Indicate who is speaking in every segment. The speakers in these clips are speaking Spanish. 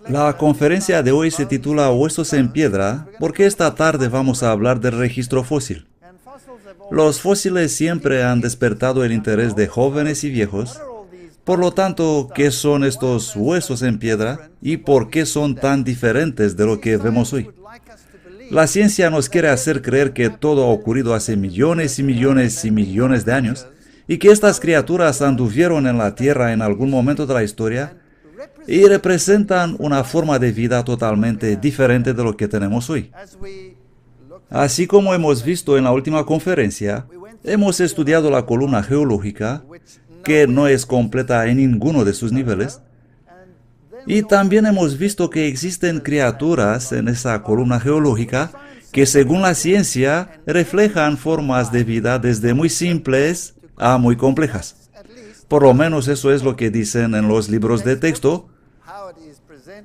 Speaker 1: La conferencia de hoy se titula Huesos en piedra porque esta tarde vamos a hablar del registro fósil. Los fósiles siempre han despertado el interés de jóvenes y viejos. Por lo tanto, ¿qué son estos huesos en piedra y por qué son tan diferentes de lo que vemos hoy? La ciencia nos quiere hacer creer que todo ha ocurrido hace millones y millones y millones de años y que estas criaturas anduvieron en la Tierra en algún momento de la historia y representan una forma de vida totalmente diferente de lo que tenemos hoy. Así como hemos visto en la última conferencia, hemos estudiado la columna geológica, que no es completa en ninguno de sus niveles, y también hemos visto que existen criaturas en esa columna geológica que, según la ciencia, reflejan formas de vida desde muy simples a muy complejas. Por lo menos eso es lo que dicen en los libros de texto.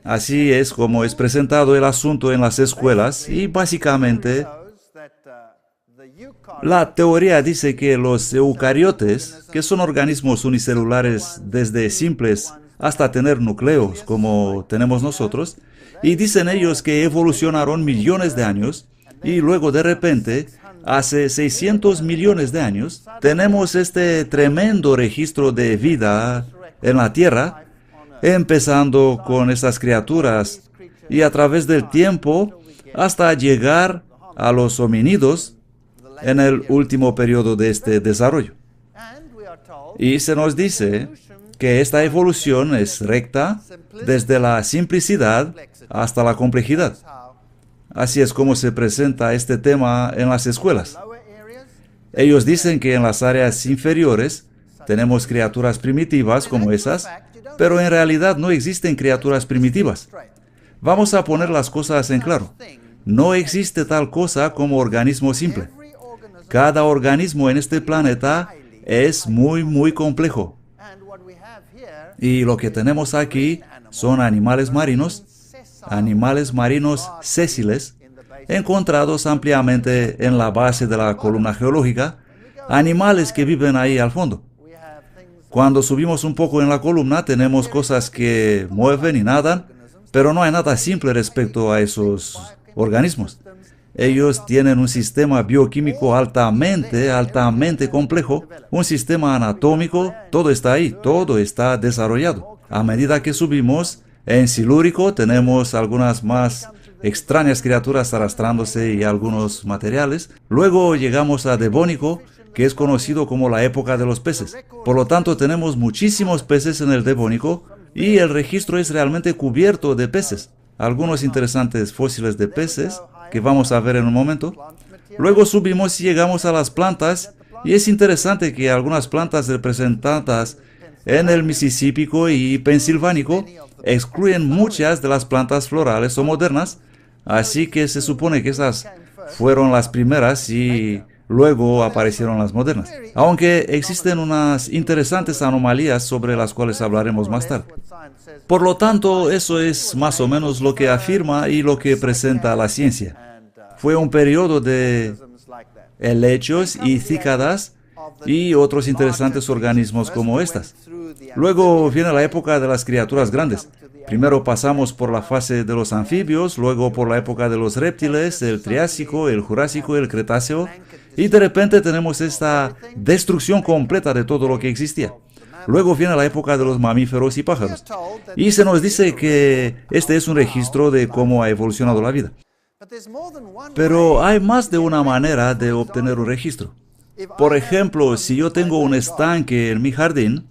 Speaker 1: Así es como es presentado el asunto en las escuelas y básicamente la teoría dice que los eucariotes, que son organismos unicelulares desde simples hasta tener núcleos como tenemos nosotros, y dicen ellos que evolucionaron millones de años y luego de repente, hace 600 millones de años, tenemos este tremendo registro de vida en la Tierra, empezando con esas criaturas y a través del tiempo hasta llegar a los homínidos en el último periodo de este desarrollo. Y se nos dice que esta evolución es recta desde la simplicidad hasta la complejidad. Así es como se presenta este tema en las escuelas. Ellos dicen que en las áreas inferiores tenemos criaturas primitivas como esas, pero en realidad no existen criaturas primitivas. Vamos a poner las cosas en claro. No existe tal cosa como organismo simple. Cada organismo en este planeta es muy complejo. Y lo que tenemos aquí son animales marinos sésiles, encontrados ampliamente en la base de la columna geológica, animales que viven ahí al fondo. Cuando subimos un poco en la columna tenemos cosas que mueven y nadan, pero no hay nada simple respecto a esos organismos. Ellos tienen un sistema bioquímico altamente complejo, un sistema anatómico, todo está ahí, todo está desarrollado. A medida que subimos, en silúrico tenemos algunas más extrañas criaturas arrastrándose y algunos materiales. Luego llegamos a Devónico, que es conocido como la época de los peces. Por lo tanto, tenemos muchísimos peces en el Devónico y el registro es realmente cubierto de peces. Algunos interesantes fósiles de peces que vamos a ver en un momento. Luego subimos y llegamos a las plantas y es interesante que algunas plantas representadas en el Mississípico y Pensilvánico excluyen muchas de las plantas florales o modernas, así que se supone que esas fueron las primeras y luego aparecieron las modernas. Aunque existen unas interesantes anomalías sobre las cuales hablaremos más tarde. Por lo tanto, eso es más o menos lo que afirma y lo que presenta la ciencia. Fue un periodo de helechos y cícadas y otros interesantes organismos como estas. Luego viene la época de las criaturas grandes. Primero pasamos por la fase de los anfibios, luego por la época de los reptiles, el Triásico, el Jurásico, el Cretáceo, y de repente tenemos esta destrucción completa de todo lo que existía. Luego viene la época de los mamíferos y pájaros. Y se nos dice que este es un registro de cómo ha evolucionado la vida. Pero hay más de una manera de obtener un registro. Por ejemplo, si yo tengo un estanque en mi jardín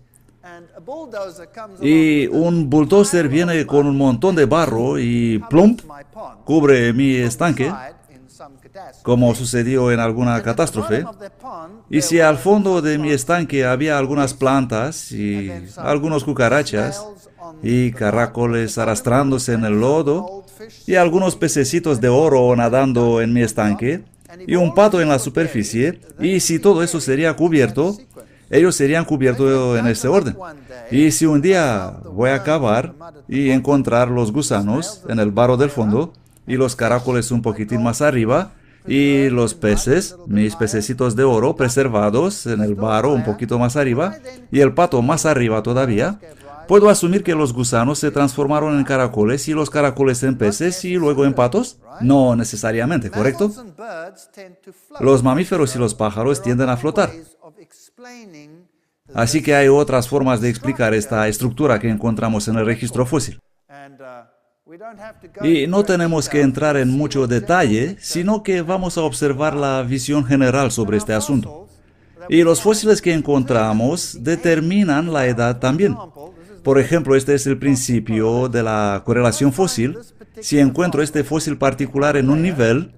Speaker 1: y un bulldozer viene con un montón de barro y plump, cubre mi estanque, como sucedió en alguna catástrofe, y si al fondo de mi estanque había algunas plantas y algunos cucarachas y caracoles arrastrándose en el lodo y algunos pececitos de oro nadando en mi estanque y un pato en la superficie, y si todo eso sería cubierto, ellos serían cubiertos en ese orden. Y si un día voy a cavar y encontrar los gusanos en el barro del fondo y los caracoles un poquitín más arriba, y los peces, mis pececitos de oro preservados en el barro un poquito más arriba, y el pato más arriba todavía, ¿Puedo asumir que los gusanos se transformaron en caracoles y los caracoles en peces y luego en patos? No necesariamente, ¿correcto? Los mamíferos y los pájaros tienden a flotar. Así que hay otras formas de explicar esta estructura que encontramos en el registro fósil. Y no tenemos que entrar en mucho detalle, sino que vamos a observar la visión general sobre este asunto. Y los fósiles que encontramos determinan la edad también. Por ejemplo, este es el principio de la correlación fósil. Si encuentro este fósil particular en un nivel,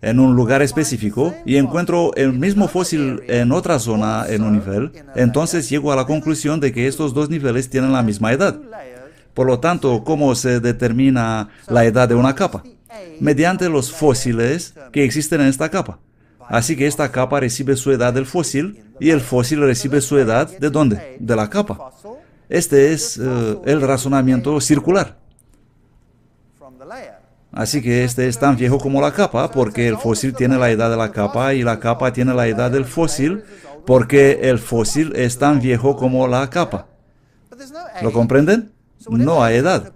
Speaker 1: en un lugar específico, y encuentro el mismo fósil en otra zona en un nivel, entonces llego a la conclusión de que estos dos niveles tienen la misma edad. Por lo tanto, ¿cómo se determina la edad de una capa? Mediante los fósiles que existen en esta capa. Así que esta capa recibe su edad del fósil y el fósil recibe su edad ¿de dónde? De la capa. Este es el razonamiento circular. Así que este es tan viejo como la capa porque el fósil tiene la edad de la capa y la capa tiene la edad del fósil porque el fósil es tan viejo como la capa. ¿Lo comprenden? No hay edad.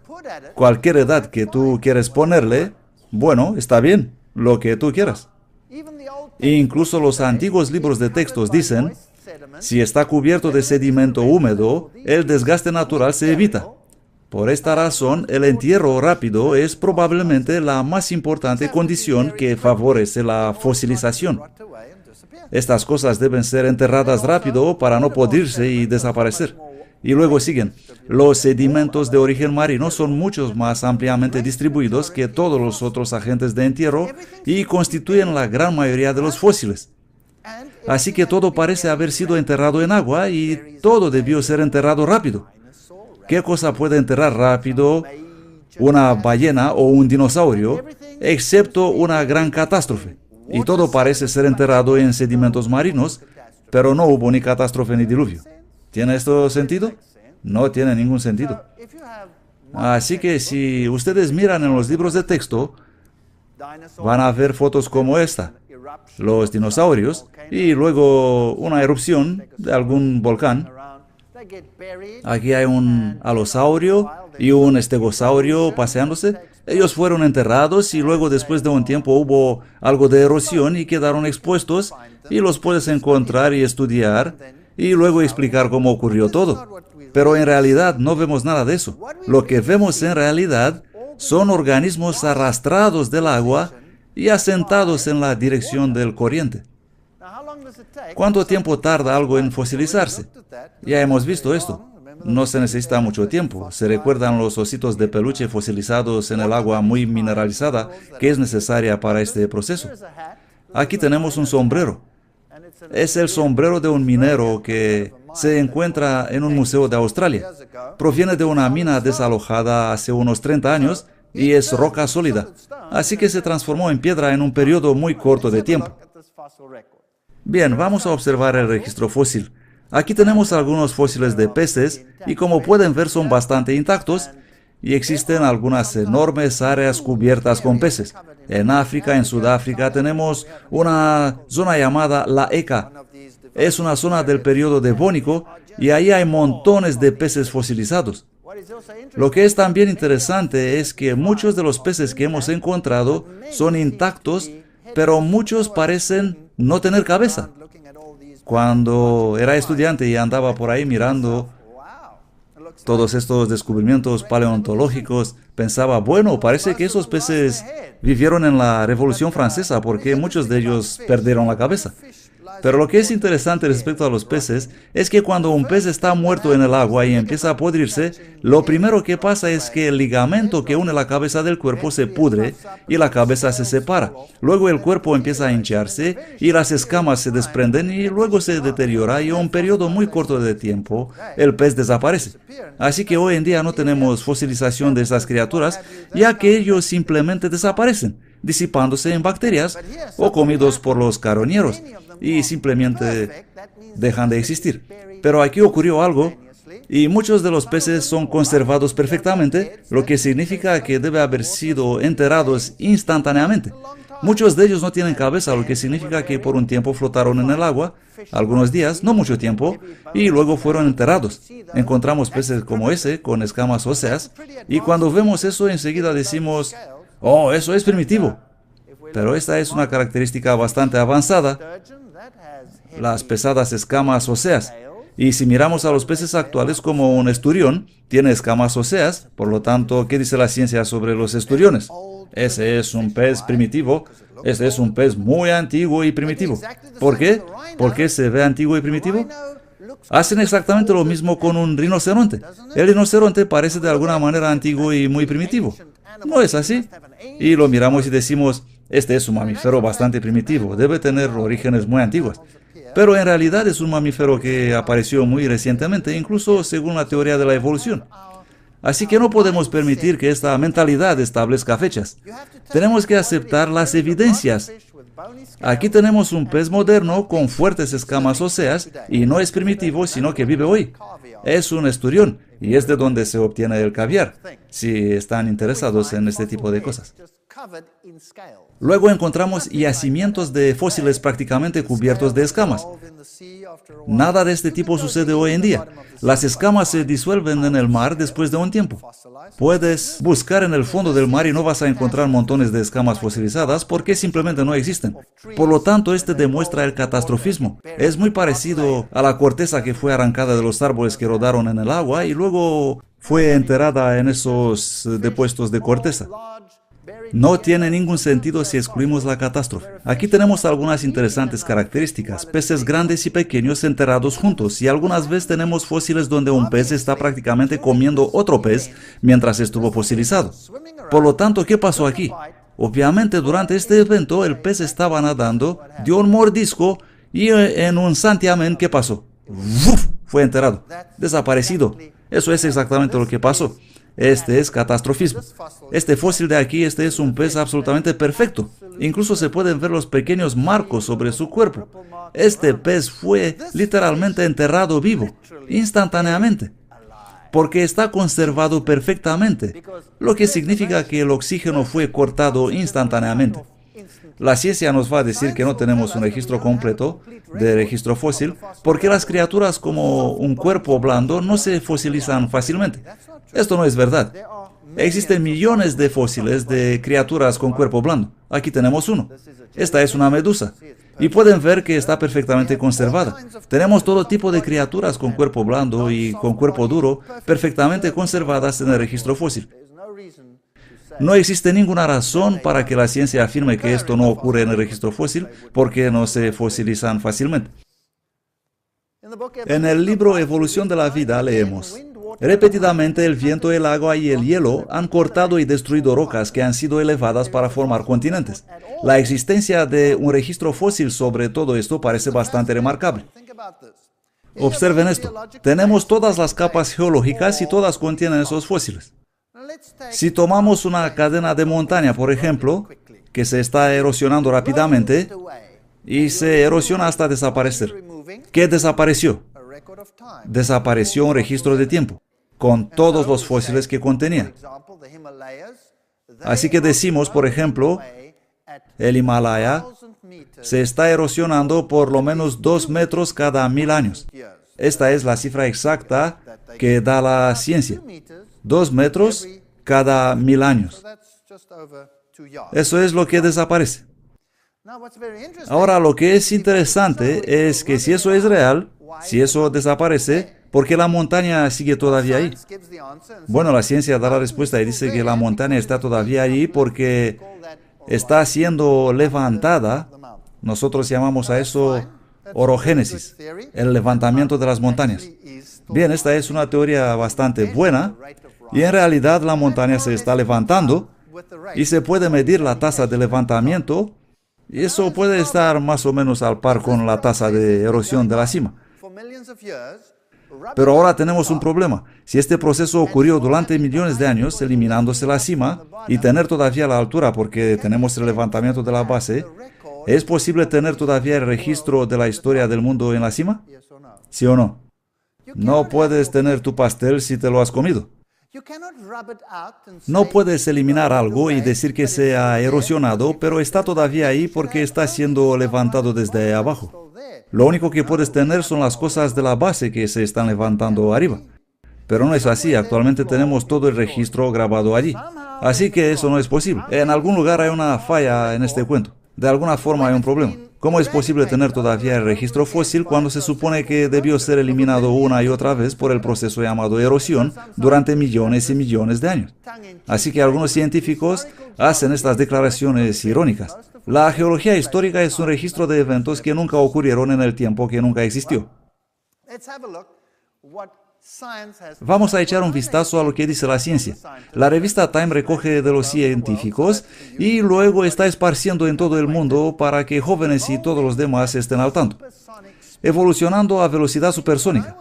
Speaker 1: Cualquier edad que tú quieres ponerle, bueno, está bien, lo que tú quieras. E incluso los antiguos libros de textos dicen, si está cubierto de sedimento húmedo, el desgaste natural se evita. Por esta razón, el entierro rápido es probablemente la más importante condición que favorece la fosilización. Estas cosas deben ser enterradas rápido para no podrirse y desaparecer. Y luego siguen. Los sedimentos de origen marino son mucho más ampliamente distribuidos que todos los otros agentes de entierro y constituyen la gran mayoría de los fósiles. Así que todo parece haber sido enterrado en agua y todo debió ser enterrado rápido. ¿Qué cosa puede enterrar rápido una ballena o un dinosaurio, excepto una gran catástrofe? Y todo parece ser enterrado en sedimentos marinos, pero no hubo ni catástrofe ni diluvio. ¿Tiene esto sentido? No tiene ningún sentido. Así que si ustedes miran en los libros de texto, van a ver fotos como esta, los dinosaurios, y luego una erupción de algún volcán. Aquí hay un alosaurio y un estegosaurio paseándose. Ellos fueron enterrados y luego después de un tiempo hubo algo de erosión y quedaron expuestos y los puedes encontrar y estudiar y luego explicar cómo ocurrió todo. Pero en realidad no vemos nada de eso. Lo que vemos en realidad son organismos arrastrados del agua y asentados en la dirección del corriente. ¿Cuánto tiempo tarda algo en fosilizarse? Ya hemos visto esto. No se necesita mucho tiempo. Se recuerdan los ositos de peluche fosilizados en el agua muy mineralizada que es necesaria para este proceso. Aquí tenemos un sombrero. Es el sombrero de un minero que se encuentra en un museo de Australia. Proviene de una mina desalojada hace unos 30 años y es roca sólida. Así que se transformó en piedra en un periodo muy corto de tiempo. Bien, vamos a observar el registro fósil. Aquí tenemos algunos fósiles de peces y como pueden ver son bastante intactos y existen algunas enormes áreas cubiertas con peces. En África, en Sudáfrica, tenemos una zona llamada La Eka. Es una zona del periodo devónico y ahí hay montones de peces fosilizados. Lo que es también interesante es que muchos de los peces que hemos encontrado son intactos, pero muchos parecen no tener cabeza. Cuando era estudiante y andaba por ahí mirando todos estos descubrimientos paleontológicos, pensaba, bueno, parece que esos peces vivieron en la Revolución Francesa porque muchos de ellos perdieron la cabeza. Pero lo que es interesante respecto a los peces es que cuando un pez está muerto en el agua y empieza a pudrirse, lo primero que pasa es que el ligamento que une la cabeza del cuerpo se pudre y la cabeza se separa. Luego el cuerpo empieza a hincharse y las escamas se desprenden y luego se deteriora y en un periodo muy corto de tiempo el pez desaparece. Así que hoy en día no tenemos fosilización de estas criaturas ya que ellos simplemente desaparecen, disipándose en bacterias o comidos por los carroñeros y simplemente dejan de existir. Pero aquí ocurrió algo y muchos de los peces son conservados perfectamente, lo que significa que deben haber sido enterrados instantáneamente. Muchos de ellos no tienen cabeza, lo que significa que por un tiempo flotaron en el agua, algunos días, no mucho tiempo, y luego fueron enterrados. Encontramos peces como ese, con escamas óseas, y cuando vemos eso enseguida decimos, oh, eso es primitivo. Pero esta es una característica bastante avanzada, las pesadas escamas óseas. Y si miramos a los peces actuales como un esturión, tiene escamas óseas, por lo tanto, ¿qué dice la ciencia sobre los esturiones? Ese es un pez primitivo, ese es un pez muy antiguo y primitivo. ¿Por qué? ¿Por qué se ve antiguo y primitivo? Hacen exactamente lo mismo con un rinoceronte. El rinoceronte parece de alguna manera antiguo y muy primitivo. ¿No es así? Y lo miramos y decimos, este es un mamífero bastante primitivo, debe tener orígenes muy antiguos. Pero en realidad es un mamífero que apareció muy recientemente, incluso según la teoría de la evolución. Así que no podemos permitir que esta mentalidad establezca fechas. Tenemos que aceptar las evidencias. Aquí tenemos un pez moderno con fuertes escamas óseas y no es primitivo, sino que vive hoy. Es un esturión y es de donde se obtiene el caviar, si están interesados en este tipo de cosas. Luego encontramos yacimientos de fósiles prácticamente cubiertos de escamas. Nada de este tipo sucede hoy en día. Las escamas se disuelven en el mar después de un tiempo. Puedes buscar en el fondo del mar y no vas a encontrar montones de escamas fosilizadas porque simplemente no existen. Por lo tanto, este demuestra el catastrofismo. Es muy parecido a la corteza que fue arrancada de los árboles que rodaron en el agua y luego fue enterrada en esos depósitos de corteza. No tiene ningún sentido si excluimos la catástrofe. Aquí tenemos algunas interesantes características. Peces grandes y pequeños enterrados juntos y algunas veces tenemos fósiles donde un pez está prácticamente comiendo otro pez mientras estuvo fosilizado. Por lo tanto, ¿qué pasó aquí? Obviamente durante este evento el pez estaba nadando, dio un mordisco y en un santiamén, ¿qué pasó? ¡Uf! Fue enterrado, desaparecido. Eso es exactamente lo que pasó. Este es catastrofismo. Este fósil de aquí, este es un pez absolutamente perfecto. Incluso se pueden ver los pequeños marcos sobre su cuerpo. Este pez fue literalmente enterrado vivo, instantáneamente, porque está conservado perfectamente, lo que significa que el oxígeno fue cortado instantáneamente. La ciencia nos va a decir que no tenemos un registro completo de registro fósil porque las criaturas como un cuerpo blando no se fosilizan fácilmente. Esto no es verdad. Existen millones de fósiles de criaturas con cuerpo blando. Aquí tenemos uno. Esta es una medusa. Y pueden ver que está perfectamente conservada. Tenemos todo tipo de criaturas con cuerpo blando y con cuerpo duro perfectamente conservadas en el registro fósil. No existe ninguna razón para que la ciencia afirme que esto no ocurre en el registro fósil porque no se fosilizan fácilmente. En el libro Evolución de la Vida leemos: repetidamente el viento, el agua y el hielo han cortado y destruido rocas que han sido elevadas para formar continentes. La existencia de un registro fósil sobre todo esto parece bastante remarcable. Observen esto. Tenemos todas las capas geológicas y todas contienen esos fósiles. Si tomamos una cadena de montaña, por ejemplo, que se está erosionando rápidamente y se erosiona hasta desaparecer, ¿qué desapareció? Desapareció un registro de tiempo, con todos los fósiles que contenía. Así que decimos, por ejemplo, el Himalaya se está erosionando por lo menos 2 metros cada 1000 años. Esta es la cifra exacta que da la ciencia. 2 metros cada 1000 años. Eso es lo que desaparece. Ahora, lo que es interesante es que si eso es real, si eso desaparece, ¿por qué la montaña sigue todavía ahí? Bueno, la ciencia da la respuesta y dice que la montaña está todavía ahí porque está siendo levantada. Nosotros llamamos a eso orogénesis, el levantamiento de las montañas. Bien, esta es una teoría bastante buena y en realidad la montaña se está levantando y se puede medir la tasa de levantamiento y eso puede estar más o menos al par con la tasa de erosión de la cima. Pero ahora tenemos un problema. Si este proceso ocurrió durante millones de años, eliminándose la cima y tener todavía la altura porque tenemos el levantamiento de la base, ¿es posible tener todavía el registro de la historia del mundo en la cima? ¿Sí o no? No puedes tener tu pastel si te lo has comido. No puedes eliminar algo y decir que se ha erosionado, pero está todavía ahí porque está siendo levantado desde abajo. Lo único que puedes tener son las cosas de la base que se están levantando arriba. Pero no es así, actualmente tenemos todo el registro grabado allí. Así que eso no es posible. En algún lugar hay una falla en este cuento. De alguna forma hay un problema. ¿Cómo es posible tener todavía el registro fósil cuando se supone que debió ser eliminado una y otra vez por el proceso llamado erosión durante millones y millones de años? Así que algunos científicos hacen estas declaraciones irónicas. La geología histórica es un registro de eventos que nunca ocurrieron en el tiempo que nunca existió. Vamos a echar un vistazo a lo que dice la ciencia. La revista Time recoge de los científicos y luego está esparciendo en todo el mundo para que jóvenes y todos los demás estén al tanto. Evolucionando a velocidad supersónica.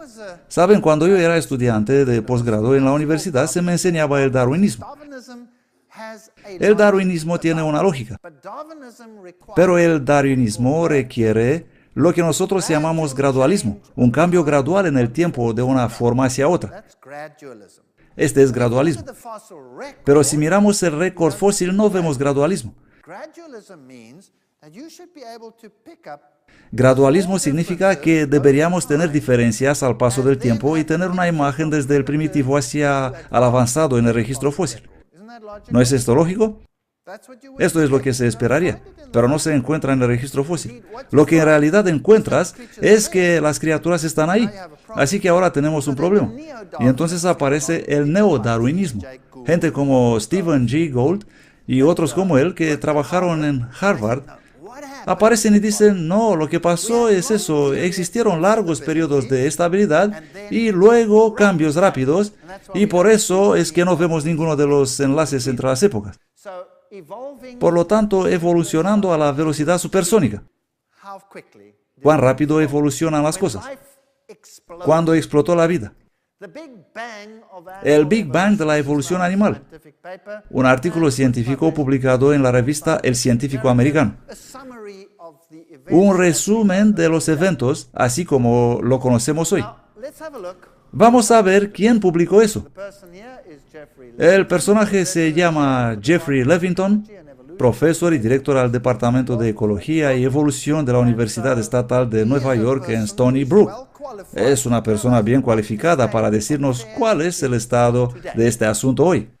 Speaker 1: Saben, cuando yo era estudiante de posgrado en la universidad se me enseñaba el darwinismo. El darwinismo tiene una lógica, pero el darwinismo requiere lo que nosotros llamamos gradualismo, un cambio gradual en el tiempo de una forma hacia otra. Este es gradualismo. Pero si miramos el récord fósil no vemos gradualismo. Gradualismo significa que deberíamos tener diferencias al paso del tiempo y tener una imagen desde el primitivo hacia el avanzado en el registro fósil. ¿No es esto lógico? Esto es lo que se esperaría, pero no se encuentra en el registro fósil. Lo que en realidad encuentras es que las criaturas están ahí, así que ahora tenemos un problema. Y entonces aparece el neodarwinismo. Gente como Stephen Jay Gould y otros como él que trabajaron en Harvard aparecen y dicen, no, lo que pasó es eso, existieron largos periodos de estabilidad y luego cambios rápidos, y por eso es que no vemos ninguno de los enlaces entre las épocas. Por lo tanto, evolucionando a la velocidad supersónica. ¿Cuán rápido evolucionan las cosas? ¿Cuándo explotó la vida? El Big Bang de la evolución animal. Un artículo científico publicado en la revista El Científico Americano. Un resumen de los eventos, así como lo conocemos hoy. Vamos a ver quién publicó eso. El personaje se llama Jeffrey Levington, profesor y director al Departamento de Ecología y Evolución de la Universidad Estatal de Nueva York en Stony Brook. Es una persona bien cualificada para decirnos cuál es el estado de este asunto hoy.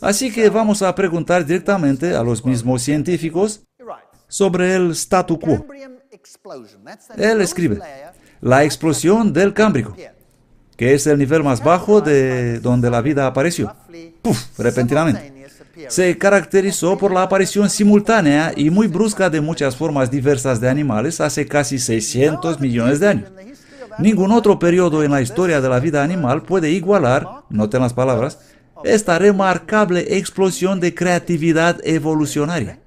Speaker 1: Así que vamos a preguntar directamente a los mismos científicos sobre el statu quo. Él escribe, la explosión del Cámbrico, que es el nivel más bajo de donde la vida apareció. ¡Puf! Repentinamente. Se caracterizó por la aparición simultánea y muy brusca de muchas formas diversas de animales hace casi 600 millones de años. Ningún otro periodo en la historia de la vida animal puede igualar, noten las palabras, esta remarcable explosión de creatividad evolucionaria.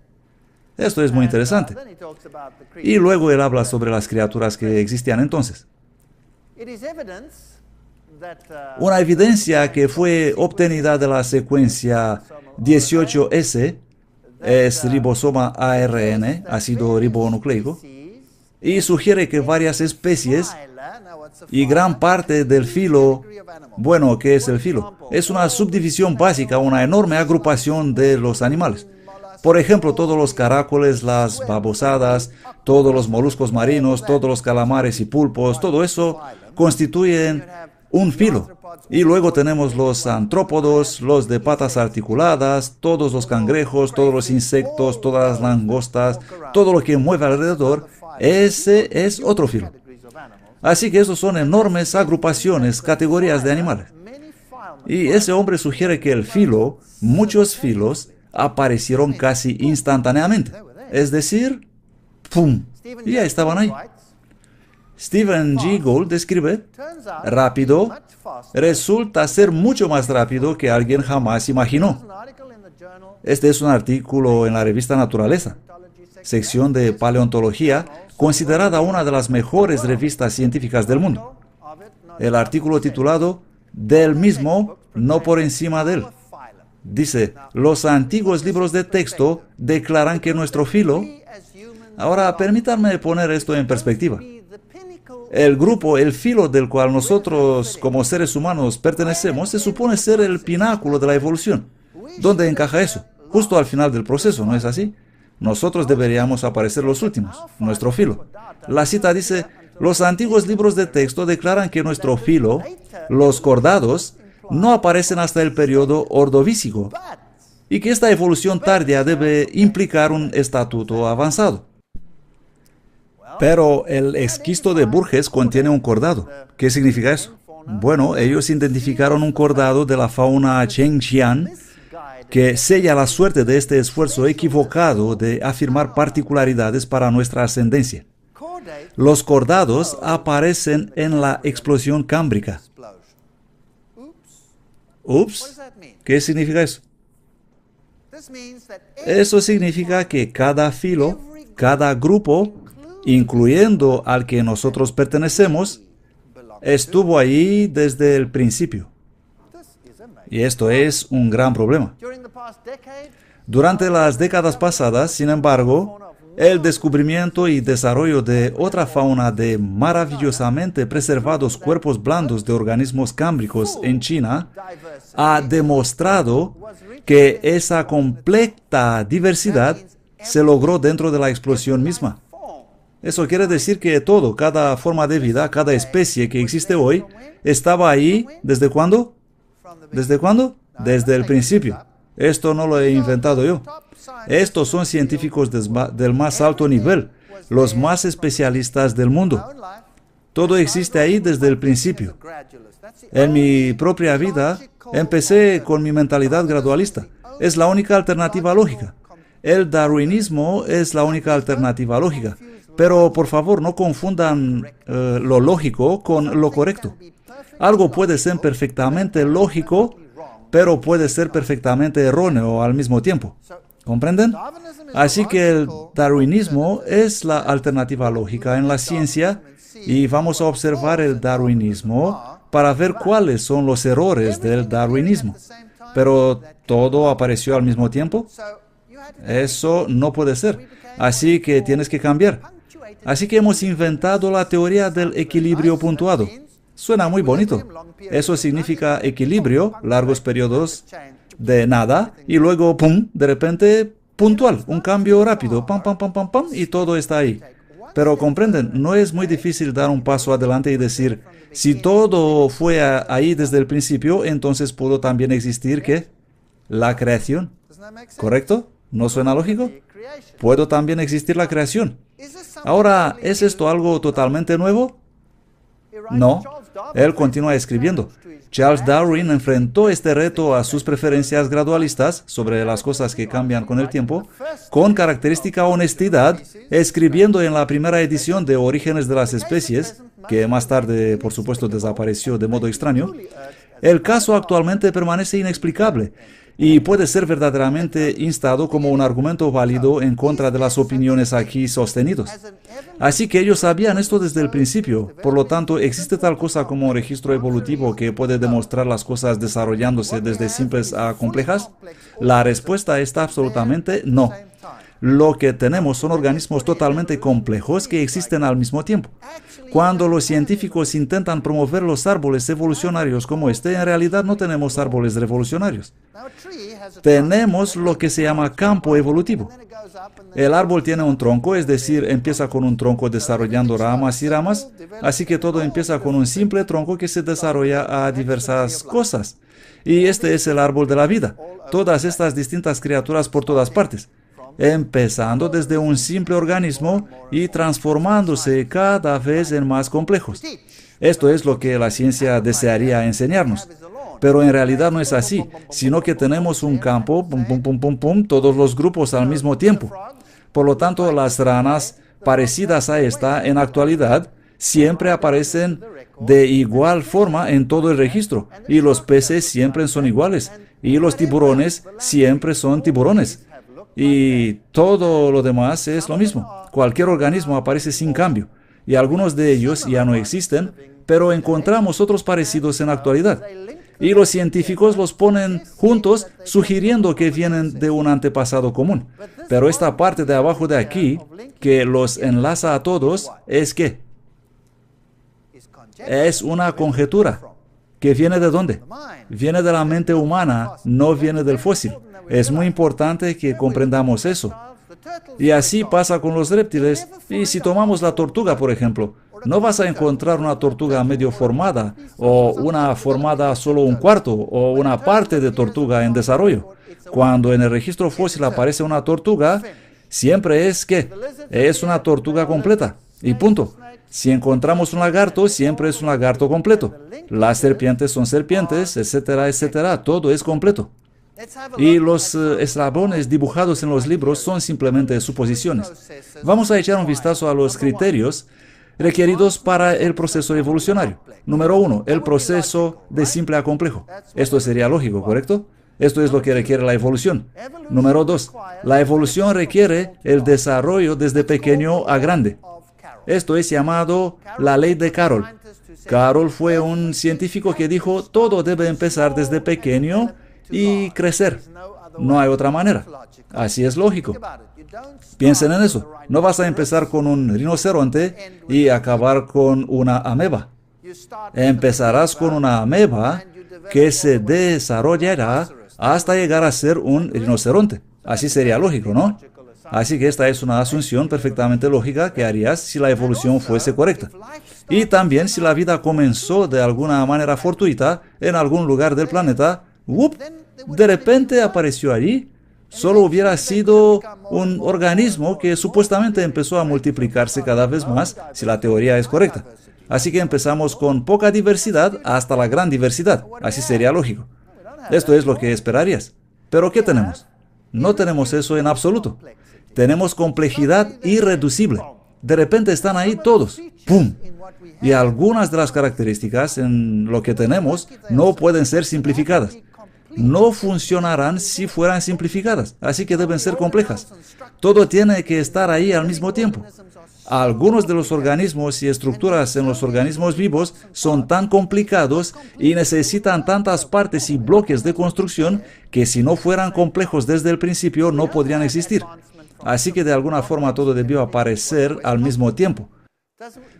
Speaker 1: Esto es muy interesante. Y luego él habla sobre las criaturas que existían entonces. Una evidencia que fue obtenida de la secuencia 18S es ribosoma ARN, ácido ribonucleico, y sugiere que varias especies y gran parte del filo, bueno, ¿qué es el filo? Es una subdivisión básica, una enorme agrupación de los animales. Por ejemplo, todos los caracoles, las babosadas, todos los moluscos marinos, todos los calamares y pulpos, todo eso constituyen un filo. Y luego tenemos los antrópodos, los de patas articuladas, todos los cangrejos, todos los insectos, todas las langostas, todo lo que mueve alrededor, ese es otro filo. Así que esos son enormes agrupaciones, categorías de animales. Y ese hombre sugiere que el filo, muchos filos, aparecieron casi instantáneamente. Es decir, ¡pum! Y ya estaban ahí. Stephen Jay Gould describe, rápido, resulta ser mucho más rápido que alguien jamás imaginó. Este es un artículo en la revista Naturaleza, sección de paleontología, considerada una de las mejores revistas científicas del mundo. El artículo titulado, Del mismo, no por encima de él. Dice, los antiguos libros de texto declaran que nuestro filo... Ahora, permítanme poner esto en perspectiva. El grupo, el filo del cual nosotros como seres humanos pertenecemos, se supone ser el pináculo de la evolución. ¿Dónde encaja eso? Justo al final del proceso, ¿no es así? Nosotros deberíamos aparecer los últimos, nuestro filo. La cita dice, los antiguos libros de texto declaran que nuestro filo, los cordados, no aparecen hasta el periodo ordovícico, y que esta evolución tardía debe implicar un estatuto avanzado. Pero el esquisto de Burgess contiene un cordado. ¿Qué significa eso? Bueno, ellos identificaron un cordado de la fauna Chengxian que sella la suerte de este esfuerzo equivocado de afirmar particularidades para nuestra ascendencia. Los cordados aparecen en la explosión cámbrica. Ups, ¿qué significa eso? Eso significa que cada filo, cada grupo, incluyendo al que nosotros pertenecemos, estuvo ahí desde el principio. Y esto es un gran problema. Durante las décadas pasadas, sin embargo, el descubrimiento y desarrollo de otra fauna de maravillosamente preservados cuerpos blandos de organismos cámbricos en China ha demostrado que esa completa diversidad se logró dentro de la explosión misma. Eso quiere decir que todo, cada forma de vida, cada especie que existe hoy, estaba ahí ¿desde cuándo? ¿Desde cuándo? Desde el principio. Esto no lo he inventado yo. Estos son científicos del más alto nivel, los más especialistas del mundo. Todo existe ahí desde el principio. En mi propia vida, empecé con mi mentalidad gradualista. Es la única alternativa lógica. El darwinismo es la única alternativa lógica. Pero, por favor, no confundan lo lógico con lo correcto. Algo puede ser perfectamente lógico, pero puede ser perfectamente erróneo al mismo tiempo. ¿Comprenden? Así que el darwinismo es la alternativa lógica en la ciencia y vamos a observar el darwinismo para ver cuáles son los errores del darwinismo. Pero ¿todo apareció al mismo tiempo? Eso no puede ser. Así que tienes que cambiar. Así que hemos inventado la teoría del equilibrio puntuado. Suena muy bonito. Eso significa equilibrio, largos periodos de nada, y luego, pum, de repente, puntual, un cambio rápido, pam, pam, pam, pam, pam, y todo está ahí. Pero comprenden, no es muy difícil dar un paso adelante y decir, si todo fue ahí desde el principio, entonces pudo también existir, ¿qué? La creación. ¿Correcto? ¿No suena lógico? Puede también existir la creación. Ahora, ¿es esto algo totalmente nuevo? No. Él continúa escribiendo. Charles Darwin enfrentó este reto a sus preferencias gradualistas sobre las cosas que cambian con el tiempo, con característica honestidad, escribiendo en la primera edición de Orígenes de las Especies, que más tarde, por supuesto, desapareció de modo extraño. El caso actualmente permanece inexplicable y puede ser verdaderamente instado como un argumento válido en contra de las opiniones aquí sostenidas. Así que ellos sabían esto desde el principio. Por lo tanto, ¿existe tal cosa como un registro evolutivo que puede demostrar las cosas desarrollándose desde simples a complejas? La respuesta está absolutamente no. Lo que tenemos son organismos totalmente complejos que existen al mismo tiempo. Cuando los científicos intentan promover los árboles evolucionarios como este, en realidad no tenemos árboles revolucionarios. Tenemos lo que se llama campo evolutivo. El árbol tiene un tronco, es decir, empieza con un tronco desarrollando ramas y ramas, así que todo empieza con un simple tronco que se desarrolla a diversas cosas. Y este es el árbol de la vida. Todas estas distintas criaturas por todas partes, empezando desde un simple organismo y transformándose cada vez en más complejos. Esto es lo que la ciencia desearía enseñarnos. Pero en realidad no es así, sino que tenemos un campo, pum, pum, pum, pum, pum, todos los grupos al mismo tiempo. Por lo tanto, las ranas parecidas a esta en actualidad siempre aparecen de igual forma en todo el registro, y los peces siempre son iguales, y los tiburones siempre son tiburones. Y todo lo demás es lo mismo. Cualquier organismo aparece sin cambio, y algunos de ellos ya no existen, pero encontramos otros parecidos en la actualidad. Y los científicos los ponen juntos, sugiriendo que vienen de un antepasado común. Pero esta parte de abajo de aquí, que los enlaza a todos, ¿es qué? Es una conjetura. ¿Que viene de dónde? Viene de la mente humana, no viene del fósil. Es muy importante que comprendamos eso. Y así pasa con los reptiles. Y si tomamos la tortuga, por ejemplo, no vas a encontrar una tortuga medio formada, o una formada solo un cuarto, o una parte de tortuga en desarrollo. Cuando en el registro fósil aparece una tortuga, siempre es que es una tortuga completa. Y punto. Si encontramos un lagarto, siempre es un lagarto completo. Las serpientes son serpientes, etcétera, etcétera. Todo es completo. Y los eslabones dibujados en los libros son simplemente suposiciones. Vamos a echar un vistazo a los criterios requeridos para el proceso evolucionario. Número 1, el proceso de simple a complejo. Esto sería lógico, ¿correcto? Esto es lo que requiere la evolución. Número 2, la evolución requiere el desarrollo desde pequeño a grande. Esto es llamado la ley de Carroll. Carroll fue un científico que dijo, todo debe empezar desde pequeño y crecer. No hay otra manera. Así es lógico. Piensen en eso. No vas a empezar con un rinoceronte y acabar con una ameba. Empezarás con una ameba que se desarrollará hasta llegar a ser un rinoceronte. Así sería lógico, ¿no? Así que esta es una asunción perfectamente lógica que harías si la evolución fuese correcta. Y también si la vida comenzó de alguna manera fortuita en algún lugar del planeta, de repente apareció allí, solo hubiera sido un organismo que supuestamente empezó a multiplicarse cada vez más, si la teoría es correcta. Así que empezamos con poca diversidad hasta la gran diversidad. Así sería lógico. Esto es lo que esperarías. ¿Pero qué tenemos? No tenemos eso en absoluto. Tenemos complejidad irreducible. De repente están ahí todos. ¡Pum! Y algunas de las características en lo que tenemos no pueden ser simplificadas. No funcionarán si fueran simplificadas, así que deben ser complejas. Todo tiene que estar ahí al mismo tiempo. Algunos de los organismos y estructuras en los organismos vivos son tan complicados y necesitan tantas partes y bloques de construcción que si no fueran complejos desde el principio no podrían existir. Así que de alguna forma todo debió aparecer al mismo tiempo.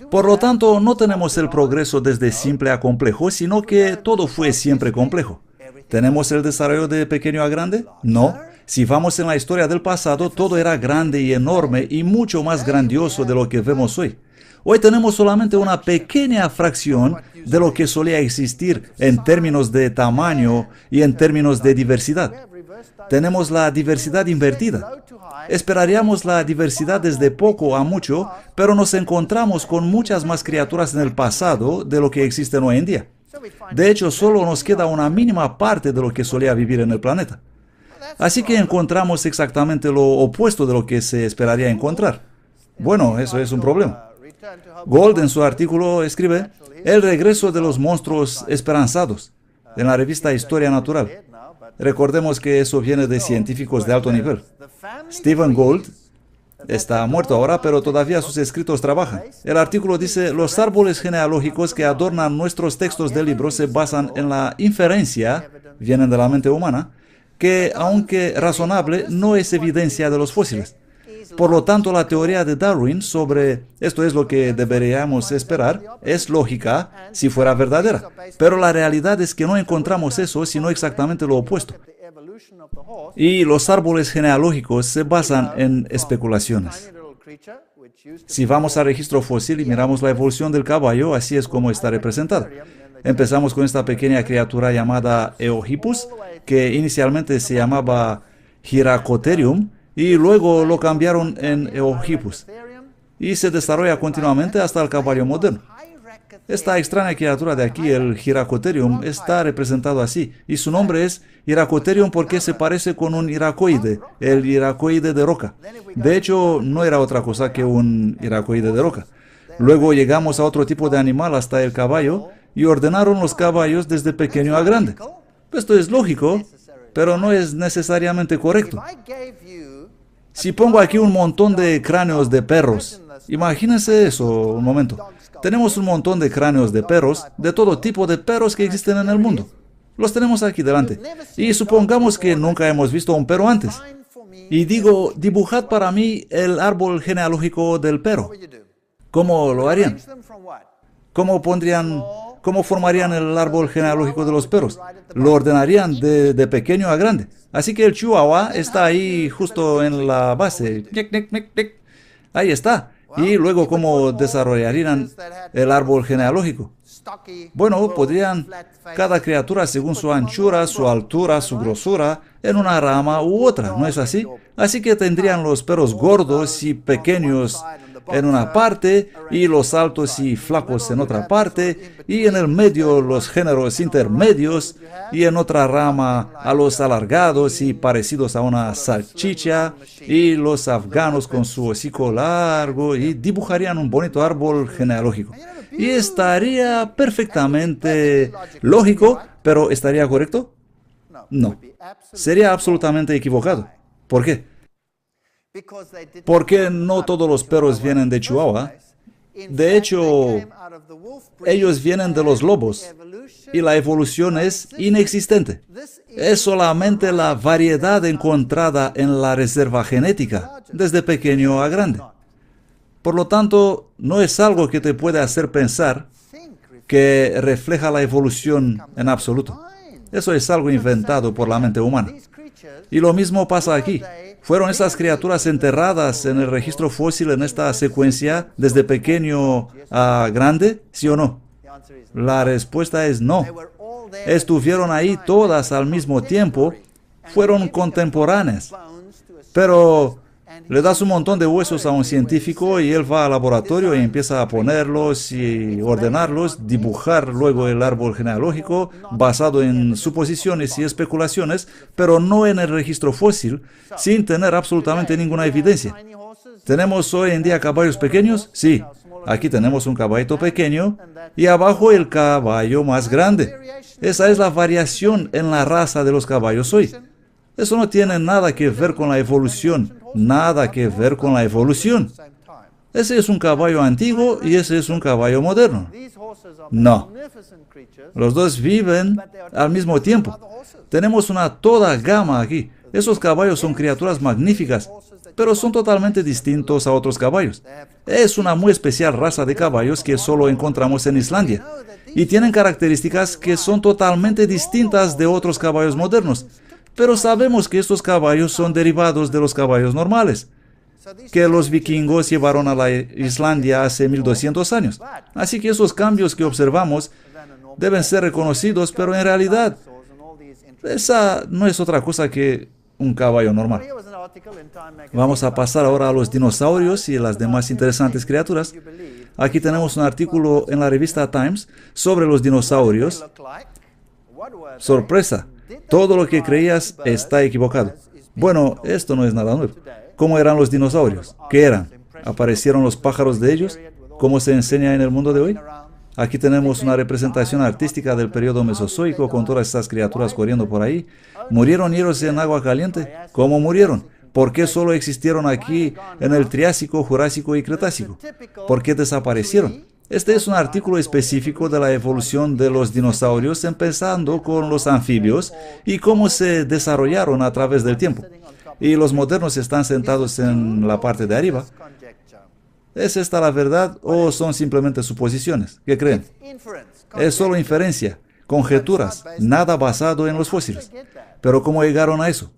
Speaker 1: Por lo tanto, no tenemos el progreso desde simple a complejo, sino que todo fue siempre complejo. ¿Tenemos el desarrollo de pequeño a grande? No. Si vamos en la historia del pasado, todo era grande y enorme y mucho más grandioso de lo que vemos hoy. Hoy tenemos solamente una pequeña fracción de lo que solía existir en términos de tamaño y en términos de diversidad. Tenemos la diversidad invertida. Esperaríamos la diversidad desde poco a mucho, pero nos encontramos con muchas más criaturas en el pasado de lo que existen hoy en día. De hecho, solo nos queda una mínima parte de lo que solía vivir en el planeta. Así que encontramos exactamente lo opuesto de lo que se esperaría encontrar. Bueno, eso es un problema. Gold en su artículo escribe, el regreso de los monstruos esperanzados, en la revista Historia Natural. Recordemos que eso viene de científicos de alto nivel. Stephen Gould está muerto ahora, pero todavía sus escritos trabajan. El artículo dice, los árboles genealógicos que adornan nuestros textos de libros se basan en la inferencia, vienen de la mente humana, que, aunque razonable, no es evidencia de los fósiles. Por lo tanto, la teoría de Darwin sobre esto es lo que deberíamos esperar, es lógica si fuera verdadera. Pero la realidad es que no encontramos eso, sino exactamente lo opuesto. Y los árboles genealógicos se basan en especulaciones. Si vamos al registro fósil y miramos la evolución del caballo, así es como está representada. Empezamos con esta pequeña criatura llamada Eohippus, que inicialmente se llamaba Hyracotherium, y luego lo cambiaron en Eohippus. Y se desarrolla continuamente hasta el caballo moderno. Esta extraña criatura de aquí, el Hyracotherium, está representado así, y su nombre es Hyracotherium porque se parece con un iracoide, el iracoide de roca. De hecho, no era otra cosa que un iracoide de roca. Luego llegamos a otro tipo de animal hasta el caballo, y ordenaron los caballos desde pequeño a grande. Esto es lógico, pero no es necesariamente correcto. Si pongo aquí un montón de cráneos de perros, imagínense eso un momento. Tenemos un montón de cráneos de perros, de todo tipo de perros que existen en el mundo. Los tenemos aquí delante. Y supongamos que nunca hemos visto un perro antes. Y digo, dibujad para mí el árbol genealógico del perro. ¿Cómo lo harían? ¿Cómo formarían el árbol genealógico de los perros? Lo ordenarían de pequeño a grande. Así que el chihuahua está ahí justo en la base. Ahí está. Y luego, ¿cómo desarrollarían el árbol genealógico? Bueno, podrían cada criatura según su anchura, su altura, su grosura, en una rama u otra, ¿no es así? Así que tendrían los perros gordos y pequeños en una parte, y los altos y flacos en otra parte, y en el medio los géneros intermedios, y en otra rama a los alargados y parecidos a una salchicha, y los afganos con su hocico largo, y dibujarían un bonito árbol genealógico. Y estaría perfectamente lógico, pero ¿estaría correcto? No. Sería absolutamente equivocado. ¿Por qué? Porque no todos los perros vienen de Chihuahua. De hecho, ellos vienen de los lobos y la evolución es inexistente. Es solamente la variedad encontrada en la reserva genética, desde pequeño a grande. Por lo tanto, no es algo que te puede hacer pensar que refleja la evolución en absoluto. Eso es algo inventado por la mente humana. Y lo mismo pasa aquí. ¿Fueron esas criaturas enterradas en el registro fósil en esta secuencia desde pequeño a grande? ¿Sí o no? La respuesta es no. Estuvieron ahí todas al mismo tiempo, fueron contemporáneas. Pero le das un montón de huesos a un científico y él va al laboratorio y empieza a ponerlos y ordenarlos, dibujar luego el árbol genealógico basado en suposiciones y especulaciones, pero no en el registro fósil, sin tener absolutamente ninguna evidencia. ¿Tenemos hoy en día caballos pequeños? Sí. Aquí tenemos un caballito pequeño y abajo el caballo más grande. Esa es la variación en la raza de los caballos hoy. Eso no tiene nada que ver con la evolución, nada que ver con la evolución. Ese es un caballo antiguo y ese es un caballo moderno. No. Los dos viven al mismo tiempo. Tenemos una toda gama aquí. Esos caballos son criaturas magníficas, pero son totalmente distintos a otros caballos. Es una muy especial raza de caballos que solo encontramos en Islandia. Y tienen características que son totalmente distintas de otros caballos modernos. Pero sabemos que estos caballos son derivados de los caballos normales, que los vikingos llevaron a la Islandia hace 1200 años. Así que esos cambios que observamos deben ser reconocidos, pero en realidad esa no es otra cosa que un caballo normal. Vamos a pasar ahora a los dinosaurios y las demás interesantes criaturas. Aquí tenemos un artículo en la revista Times sobre los dinosaurios. Sorpresa. Todo lo que creías está equivocado. Bueno, esto no es nada nuevo. ¿Cómo eran los dinosaurios? ¿Qué eran? ¿Aparecieron los pájaros de ellos? ¿Cómo se enseña en el mundo de hoy? Aquí tenemos una representación artística del periodo mesozoico con todas estas criaturas corriendo por ahí. ¿Murieron ellos en agua caliente? ¿Cómo murieron? ¿Por qué solo existieron aquí en el Triásico, Jurásico y Cretácico? ¿Por qué desaparecieron? Este es un artículo específico de la evolución de los dinosaurios, empezando con los anfibios y cómo se desarrollaron a través del tiempo. Y los modernos están sentados en la parte de arriba. ¿Es esta la verdad o son simplemente suposiciones? ¿Qué creen? Es solo inferencia, conjeturas, nada basado en los fósiles. Pero ¿cómo llegaron a eso?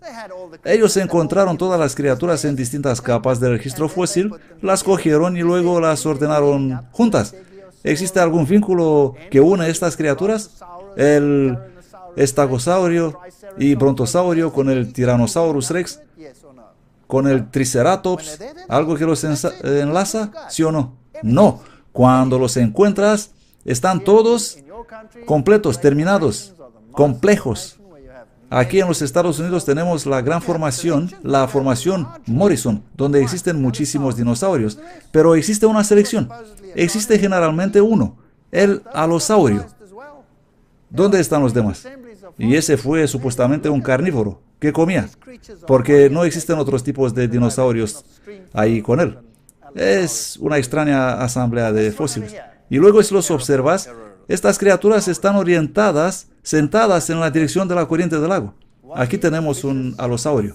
Speaker 1: Ellos encontraron todas las criaturas en distintas capas del registro fósil, las cogieron y luego las ordenaron juntas. ¿Existe algún vínculo que une estas criaturas? El estegosaurio y brontosaurio con el Tyrannosaurus rex, con el Triceratops, ¿algo que los enlaza? ¿Sí o no? No. Cuando los encuentras, están todos completos, terminados, complejos. Aquí en los Estados Unidos tenemos la gran formación, la formación Morrison, donde existen muchísimos dinosaurios, pero existe una selección. Existe generalmente uno, el alosaurio. ¿Dónde están los demás? Y ese fue supuestamente un carnívoro. ¿Qué comía? Porque no existen otros tipos de dinosaurios ahí con él. Es una extraña asamblea de fósiles. Y luego si los observas, estas criaturas están orientadas, sentadas en la dirección de la corriente del agua. Aquí tenemos un alosaurio.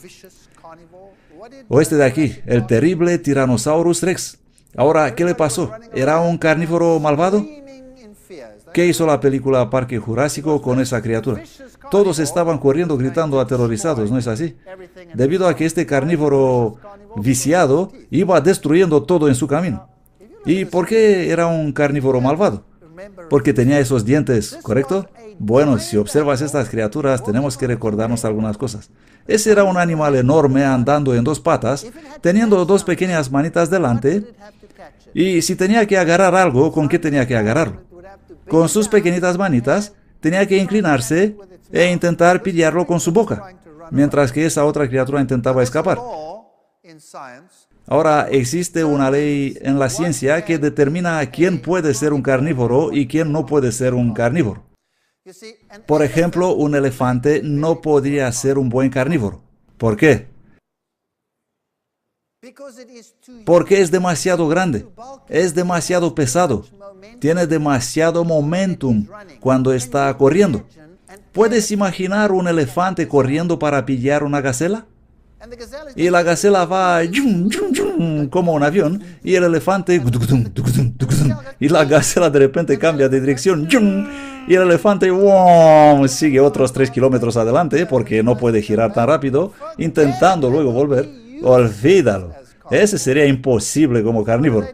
Speaker 1: O este de aquí, el terrible Tyrannosaurus rex. Ahora, ¿qué le pasó? ¿Era un carnívoro malvado? ¿Qué hizo la película Parque Jurásico con esa criatura? Todos estaban corriendo, gritando, aterrorizados, ¿no es así? Debido a que este carnívoro viciado iba destruyendo todo en su camino. ¿Y por qué era un carnívoro malvado? Porque tenía esos dientes, ¿correcto? Bueno, si observas estas criaturas, tenemos que recordarnos algunas cosas. Ese era un animal enorme andando en dos patas, teniendo dos pequeñas manitas delante, y si tenía que agarrar algo, ¿con qué tenía que agarrarlo? Con sus pequeñitas manitas, tenía que inclinarse e intentar pillarlo con su boca, mientras que esa otra criatura intentaba escapar. Ahora, existe una ley en la ciencia que determina quién puede ser un carnívoro y quién no puede ser un carnívoro. Por ejemplo, un elefante no podría ser un buen carnívoro. ¿Por qué? Porque es demasiado grande, es demasiado pesado, tiene demasiado momentum cuando está corriendo. ¿Puedes imaginar un elefante corriendo para pillar una gacela? Y la gacela va yum, yum, yum, como un avión, y el elefante y la gacela de repente cambia de dirección yum, y el elefante wow, sigue otros 3 kilómetros adelante porque no puede girar tan rápido, intentando luego volver. Olvídalo, ese sería imposible como carnívoro.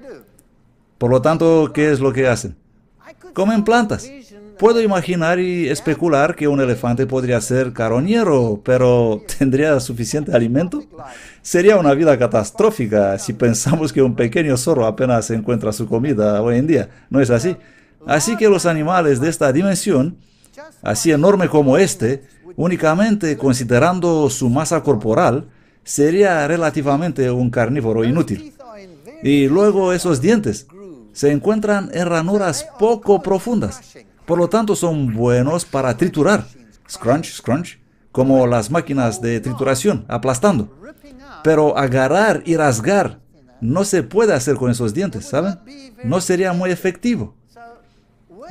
Speaker 1: Por lo tanto, ¿qué es lo que hacen? Comen plantas. Puedo imaginar y especular que un elefante podría ser carroñero, pero ¿tendría suficiente alimento? Sería una vida catastrófica si pensamos que un pequeño zorro apenas encuentra su comida hoy en día. ¿No es así? Así que los animales de esta dimensión, así enorme como este, únicamente considerando su masa corporal, sería relativamente un carnívoro inútil. Y luego esos dientes se encuentran en ranuras poco profundas. Por lo tanto, son buenos para triturar, scrunch, scrunch, como las máquinas de trituración, aplastando. Pero agarrar y rasgar no se puede hacer con esos dientes, ¿saben? No sería muy efectivo.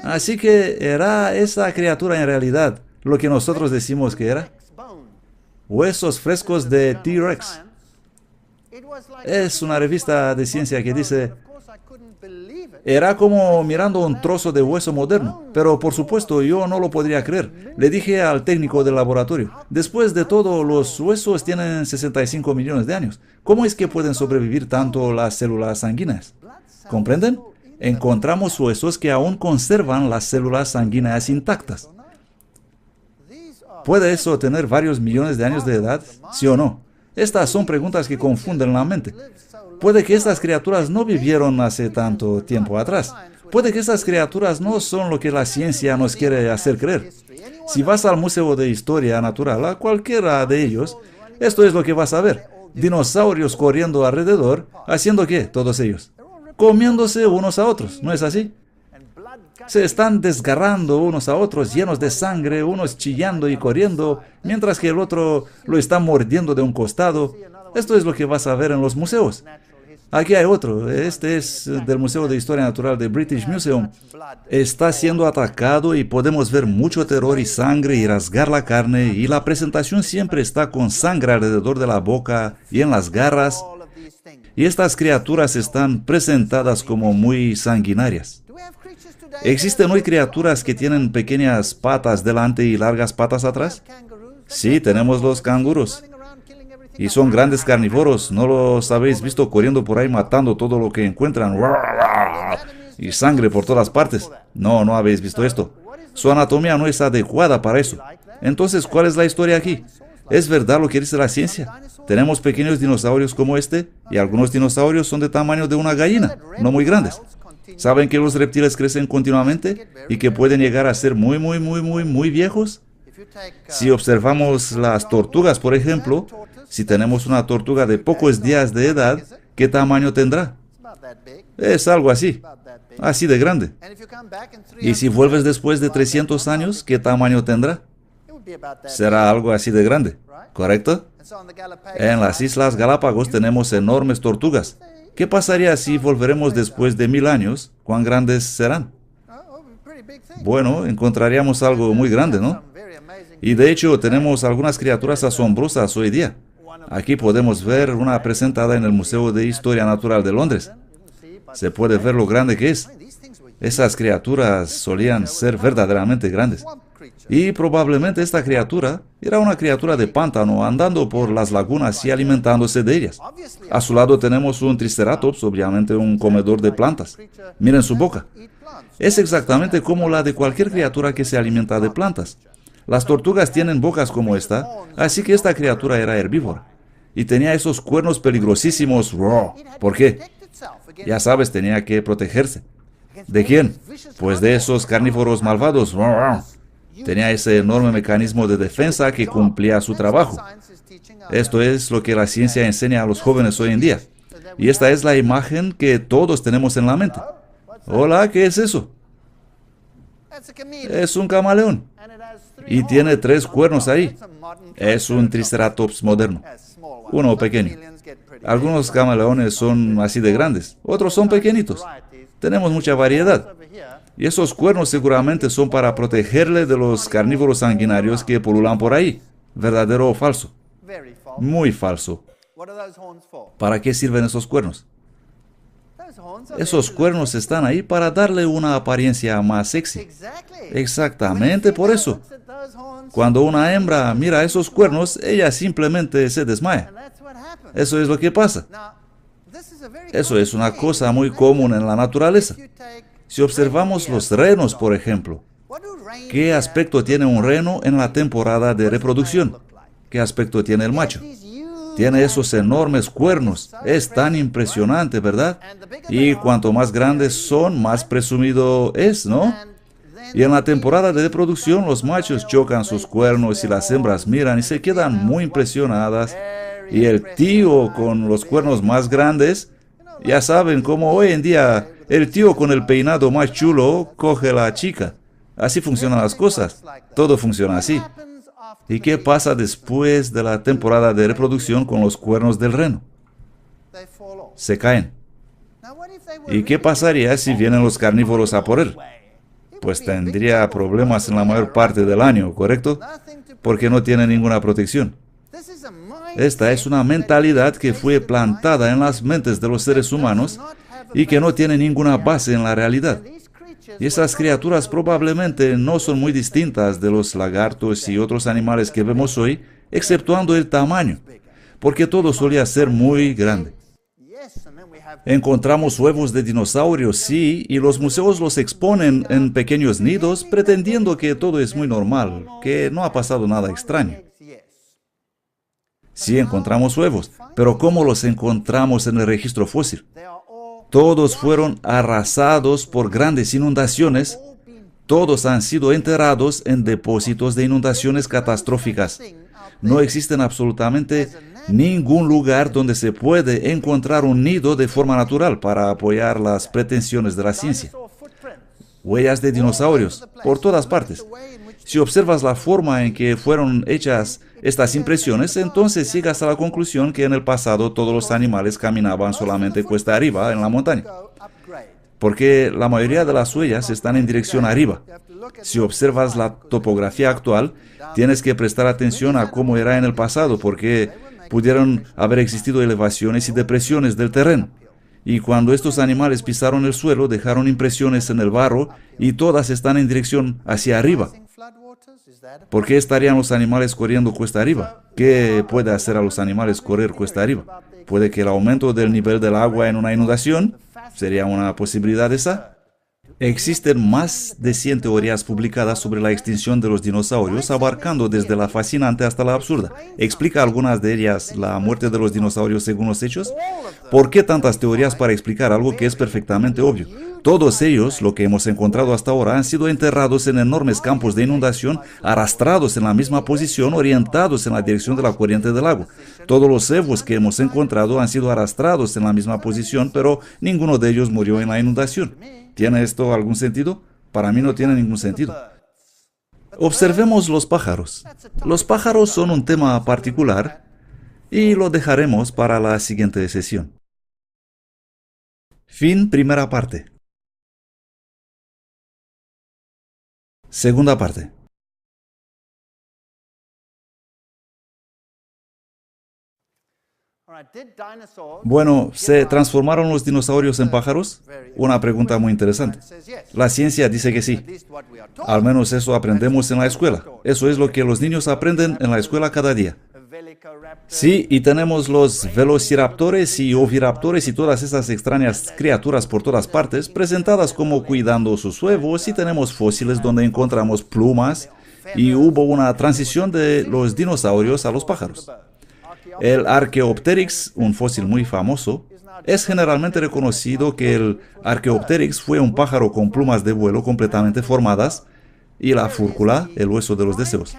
Speaker 1: Así que era esa criatura en realidad lo que nosotros decimos que era. Huesos frescos de T-Rex. Es una revista de ciencia que dice: era como mirando un trozo de hueso moderno, pero por supuesto yo no lo podría creer. Le dije al técnico del laboratorio: después de todo, los huesos tienen 65 millones de años. ¿Cómo es que pueden sobrevivir tanto las células sanguíneas? ¿Comprenden? Encontramos huesos que aún conservan las células sanguíneas intactas. ¿Puede eso tener varios millones de años de edad? ¿Sí o no? Estas son preguntas que confunden la mente. Puede que estas criaturas no vivieron hace tanto tiempo atrás. Puede que estas criaturas no son lo que la ciencia nos quiere hacer creer. Si vas al Museo de Historia Natural, a cualquiera de ellos, esto es lo que vas a ver. Dinosaurios corriendo alrededor, ¿haciendo qué? Todos ellos. Comiéndose unos a otros, ¿no es así? Se están desgarrando unos a otros, llenos de sangre, unos chillando y corriendo, mientras que el otro lo está mordiendo de un costado. Esto es lo que vas a ver en los museos. Aquí hay otro, este es del Museo de Historia Natural de British Museum. Está siendo atacado y podemos ver mucho terror y sangre y rasgar la carne, y la presentación siempre está con sangre alrededor de la boca y en las garras. Y estas criaturas están presentadas como muy sanguinarias. ¿Existen hoy criaturas que tienen pequeñas patas delante y largas patas atrás? Sí, tenemos los canguros. Y son grandes carnívoros, ¿no los habéis visto corriendo por ahí matando todo lo que encuentran? Y sangre por todas partes. No, no habéis visto esto. Su anatomía no es adecuada para eso. Entonces, ¿cuál es la historia aquí? ¿Es verdad lo que dice la ciencia? Tenemos pequeños dinosaurios como este, y algunos dinosaurios son de tamaño de una gallina, no muy grandes. ¿Saben que los reptiles crecen continuamente y que pueden llegar a ser muy viejos? Si observamos las tortugas, por ejemplo, si tenemos una tortuga de pocos días de edad, ¿qué tamaño tendrá? Es algo así, así de grande. Y si vuelves después de 300 años, ¿qué tamaño tendrá? Será algo así de grande, ¿correcto? En las Islas Galápagos tenemos enormes tortugas. ¿Qué pasaría si volveremos después de 1000 años? ¿Cuán grandes serán? Bueno, encontraríamos algo muy grande, ¿no? Y de hecho tenemos algunas criaturas asombrosas hoy día. Aquí podemos ver una presentada en el Museo de Historia Natural de Londres. Se puede ver lo grande que es. Esas criaturas solían ser verdaderamente grandes. Y probablemente esta criatura era una criatura de pántano andando por las lagunas y alimentándose de ellas. A su lado tenemos un triceratops, obviamente un comedor de plantas. Miren su boca. Es exactamente como la de cualquier criatura que se alimenta de plantas. Las tortugas tienen bocas como esta, así que esta criatura era herbívora. Y tenía esos cuernos peligrosísimos. ¿Por qué? Ya sabes, tenía que protegerse. ¿De quién? Pues de esos carnívoros malvados. Tenía ese enorme mecanismo de defensa que cumplía su trabajo. Esto es lo que la ciencia enseña a los jóvenes hoy en día. Y esta es la imagen que todos tenemos en la mente. Hola, ¿qué es eso? Es un camaleón. Y tiene 3 cuernos ahí. Es un triceratops moderno. Uno pequeño. Algunos camaleones son así de grandes, otros son pequeñitos. Tenemos mucha variedad. Y esos cuernos seguramente son para protegerle de los carnívoros sanguinarios que pululan por ahí. ¿Verdadero o falso? Muy falso. ¿Para qué sirven esos cuernos? Esos cuernos están ahí para darle una apariencia más sexy. Exactamente por eso. Cuando una hembra mira esos cuernos, ella simplemente se desmaya. Eso es lo que pasa. Eso es una cosa muy común en la naturaleza. Si observamos los renos, por ejemplo, ¿qué aspecto tiene un reno en la temporada de reproducción? ¿Qué aspecto tiene el macho? Tiene esos enormes cuernos. Es tan impresionante, ¿verdad? Y cuanto más grandes son, más presumido es, ¿no? Y en la temporada de reproducción los machos chocan sus cuernos y las hembras miran y se quedan muy impresionadas. Y el tío con los cuernos más grandes, ya saben cómo hoy en día el tío con el peinado más chulo coge a la chica. Así funcionan las cosas. Todo funciona así. ¿Y qué pasa después de la temporada de reproducción con los cuernos del reno? Se caen. ¿Y qué pasaría si vienen los carnívoros a por él? Pues tendría problemas en la mayor parte del año, ¿correcto? Porque no tiene ninguna protección. Esta es una mentalidad que fue plantada en las mentes de los seres humanos y que no tiene ninguna base en la realidad. Y esas criaturas probablemente no son muy distintas de los lagartos y otros animales que vemos hoy, exceptuando el tamaño, porque todo solía ser muy grande. Encontramos huevos de dinosaurios, sí, y los museos los exponen en pequeños nidos, pretendiendo que todo es muy normal, que no ha pasado nada extraño. Sí encontramos huevos, pero ¿cómo los encontramos en el registro fósil? Todos fueron arrasados por grandes inundaciones. Todos han sido enterrados en depósitos de inundaciones catastróficas. No existe absolutamente ningún lugar donde se puede encontrar un nido de forma natural para apoyar las pretensiones de la ciencia. Huellas de dinosaurios por todas partes. Si observas la forma en que fueron hechas estas impresiones, entonces llegas a la conclusión que en el pasado todos los animales caminaban solamente cuesta arriba en la montaña, porque la mayoría de las huellas están en dirección arriba. Si observas la topografía actual, tienes que prestar atención a cómo era en el pasado, porque pudieron haber existido elevaciones y depresiones del terreno. Y cuando estos animales pisaron el suelo, dejaron impresiones en el barro y todas están en dirección hacia arriba. ¿Por qué estarían los animales corriendo cuesta arriba? ¿Qué puede hacer a los animales correr cuesta arriba? ¿Puede que el aumento del nivel del agua en una inundación sería una posibilidad esa? Existen más de 100 teorías publicadas sobre la extinción de los dinosaurios, abarcando desde la fascinante hasta la absurda. ¿Explica algunas de ellas la muerte de los dinosaurios según los hechos? ¿Por qué tantas teorías para explicar algo que es perfectamente obvio? Todos ellos, lo que hemos encontrado hasta ahora, han sido enterrados en enormes campos de inundación, arrastrados en la misma posición, orientados en la dirección de la corriente del agua. Todos los cebos que hemos encontrado han sido arrastrados en la misma posición, pero ninguno de ellos murió en la inundación. ¿Tiene esto algún sentido? Para mí no tiene ningún sentido. Observemos los pájaros. Los pájaros son un tema particular y lo dejaremos para la siguiente sesión. Fin primera parte. Segunda parte. Bueno, ¿se transformaron los dinosaurios en pájaros? Una pregunta muy interesante. La ciencia dice que sí. Al menos eso aprendemos en la escuela. Eso es lo que los niños aprenden en la escuela cada día. Sí, y tenemos los velociraptores y oviraptores y todas esas extrañas criaturas por todas partes, presentadas como cuidando sus huevos, y tenemos fósiles donde encontramos plumas, y hubo una transición de los dinosaurios a los pájaros. El Archaeopteryx, un fósil muy famoso, es generalmente reconocido que el Archaeopteryx fue un pájaro con plumas de vuelo completamente formadas, y la fúrcula, el hueso de los deseos.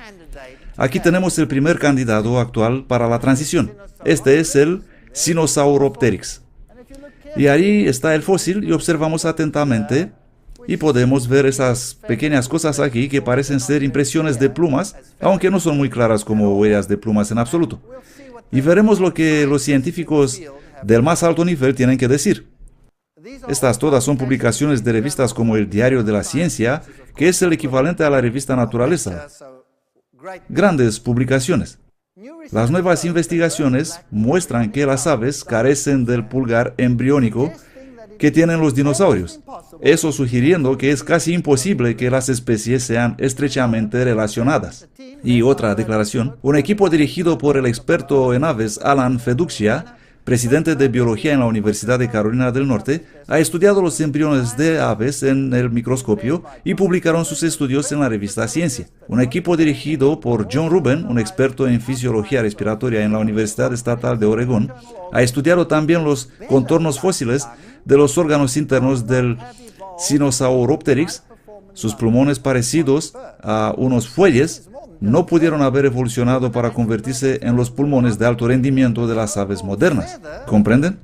Speaker 1: Aquí tenemos el primer candidato actual para la transición. Este es el Sinosauropteryx. Y ahí está el fósil y observamos atentamente y podemos ver esas pequeñas cosas aquí que parecen ser impresiones de plumas, aunque no son muy claras como huellas de plumas en absoluto. Y veremos lo que los científicos del más alto nivel tienen que decir. Estas todas son publicaciones de revistas como el Diario de la Ciencia, que es el equivalente a la revista Naturaleza. Grandes publicaciones. Las nuevas investigaciones muestran que las aves carecen del pulgar embriónico que tienen los dinosaurios, eso sugiriendo que es casi imposible que las especies sean estrechamente relacionadas. Y otra declaración, un equipo dirigido por el experto en aves Alan Feduxia, presidente de biología en la Universidad de Carolina del Norte, ha estudiado los embriones de aves en el microscopio y publicaron sus estudios en la revista Ciencia. Un equipo dirigido por John Rubin, un experto en fisiología respiratoria en la Universidad Estatal de Oregón, ha estudiado también los contornos fósiles de los órganos internos del Sinosauropteryx. Sus pulmones parecidos a unos fuelles no pudieron haber evolucionado para convertirse en los pulmones de alto rendimiento de las aves modernas. ¿Comprenden?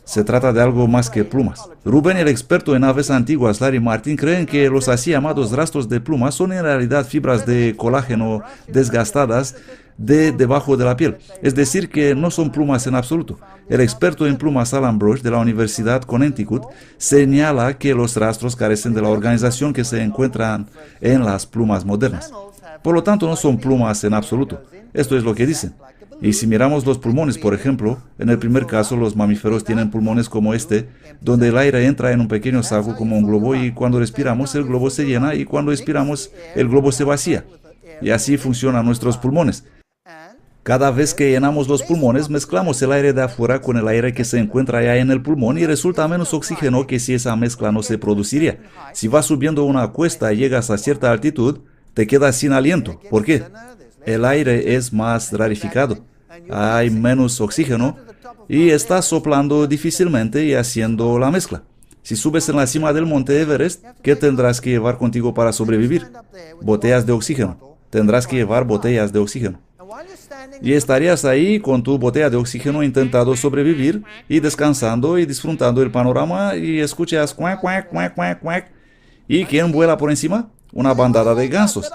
Speaker 1: Se trata de algo más que plumas. Rubén y el experto en aves antiguas Larry Martin creen que los así llamados rastros de plumas son en realidad fibras de colágeno desgastadas debajo de la piel, es decir, que no son plumas en absoluto. El experto en plumas Alan Brush de la Universidad Connecticut señala que los rastros carecen de la organización que se encuentran en las plumas modernas. Por lo tanto, no son plumas en absoluto. Esto es lo que dicen. Y si miramos los pulmones, por ejemplo, en el primer caso los mamíferos tienen pulmones como este, donde el aire entra en un pequeño saco como un globo, y cuando respiramos el globo se llena, y cuando expiramos el globo se vacía. Y así funcionan nuestros pulmones. Cada vez que llenamos los pulmones, mezclamos el aire de afuera con el aire que se encuentra ya en el pulmón, y resulta menos oxígeno que si esa mezcla no se produciría. Si vas subiendo una cuesta y llegas a cierta altitud, te quedas sin aliento. ¿Por qué? El aire es más rarificado, hay menos oxígeno y estás soplando difícilmente y haciendo la mezcla. Si subes en la cima del monte Everest, ¿qué tendrás que llevar contigo para sobrevivir? Botellas de oxígeno. Tendrás que llevar botellas de oxígeno. Y estarías ahí con tu botella de oxígeno intentando sobrevivir y descansando y disfrutando el panorama, y escuchas cuac, cuac, cuac, cuac, cuac. ¿Y quién vuela por encima? Una bandada de gansos.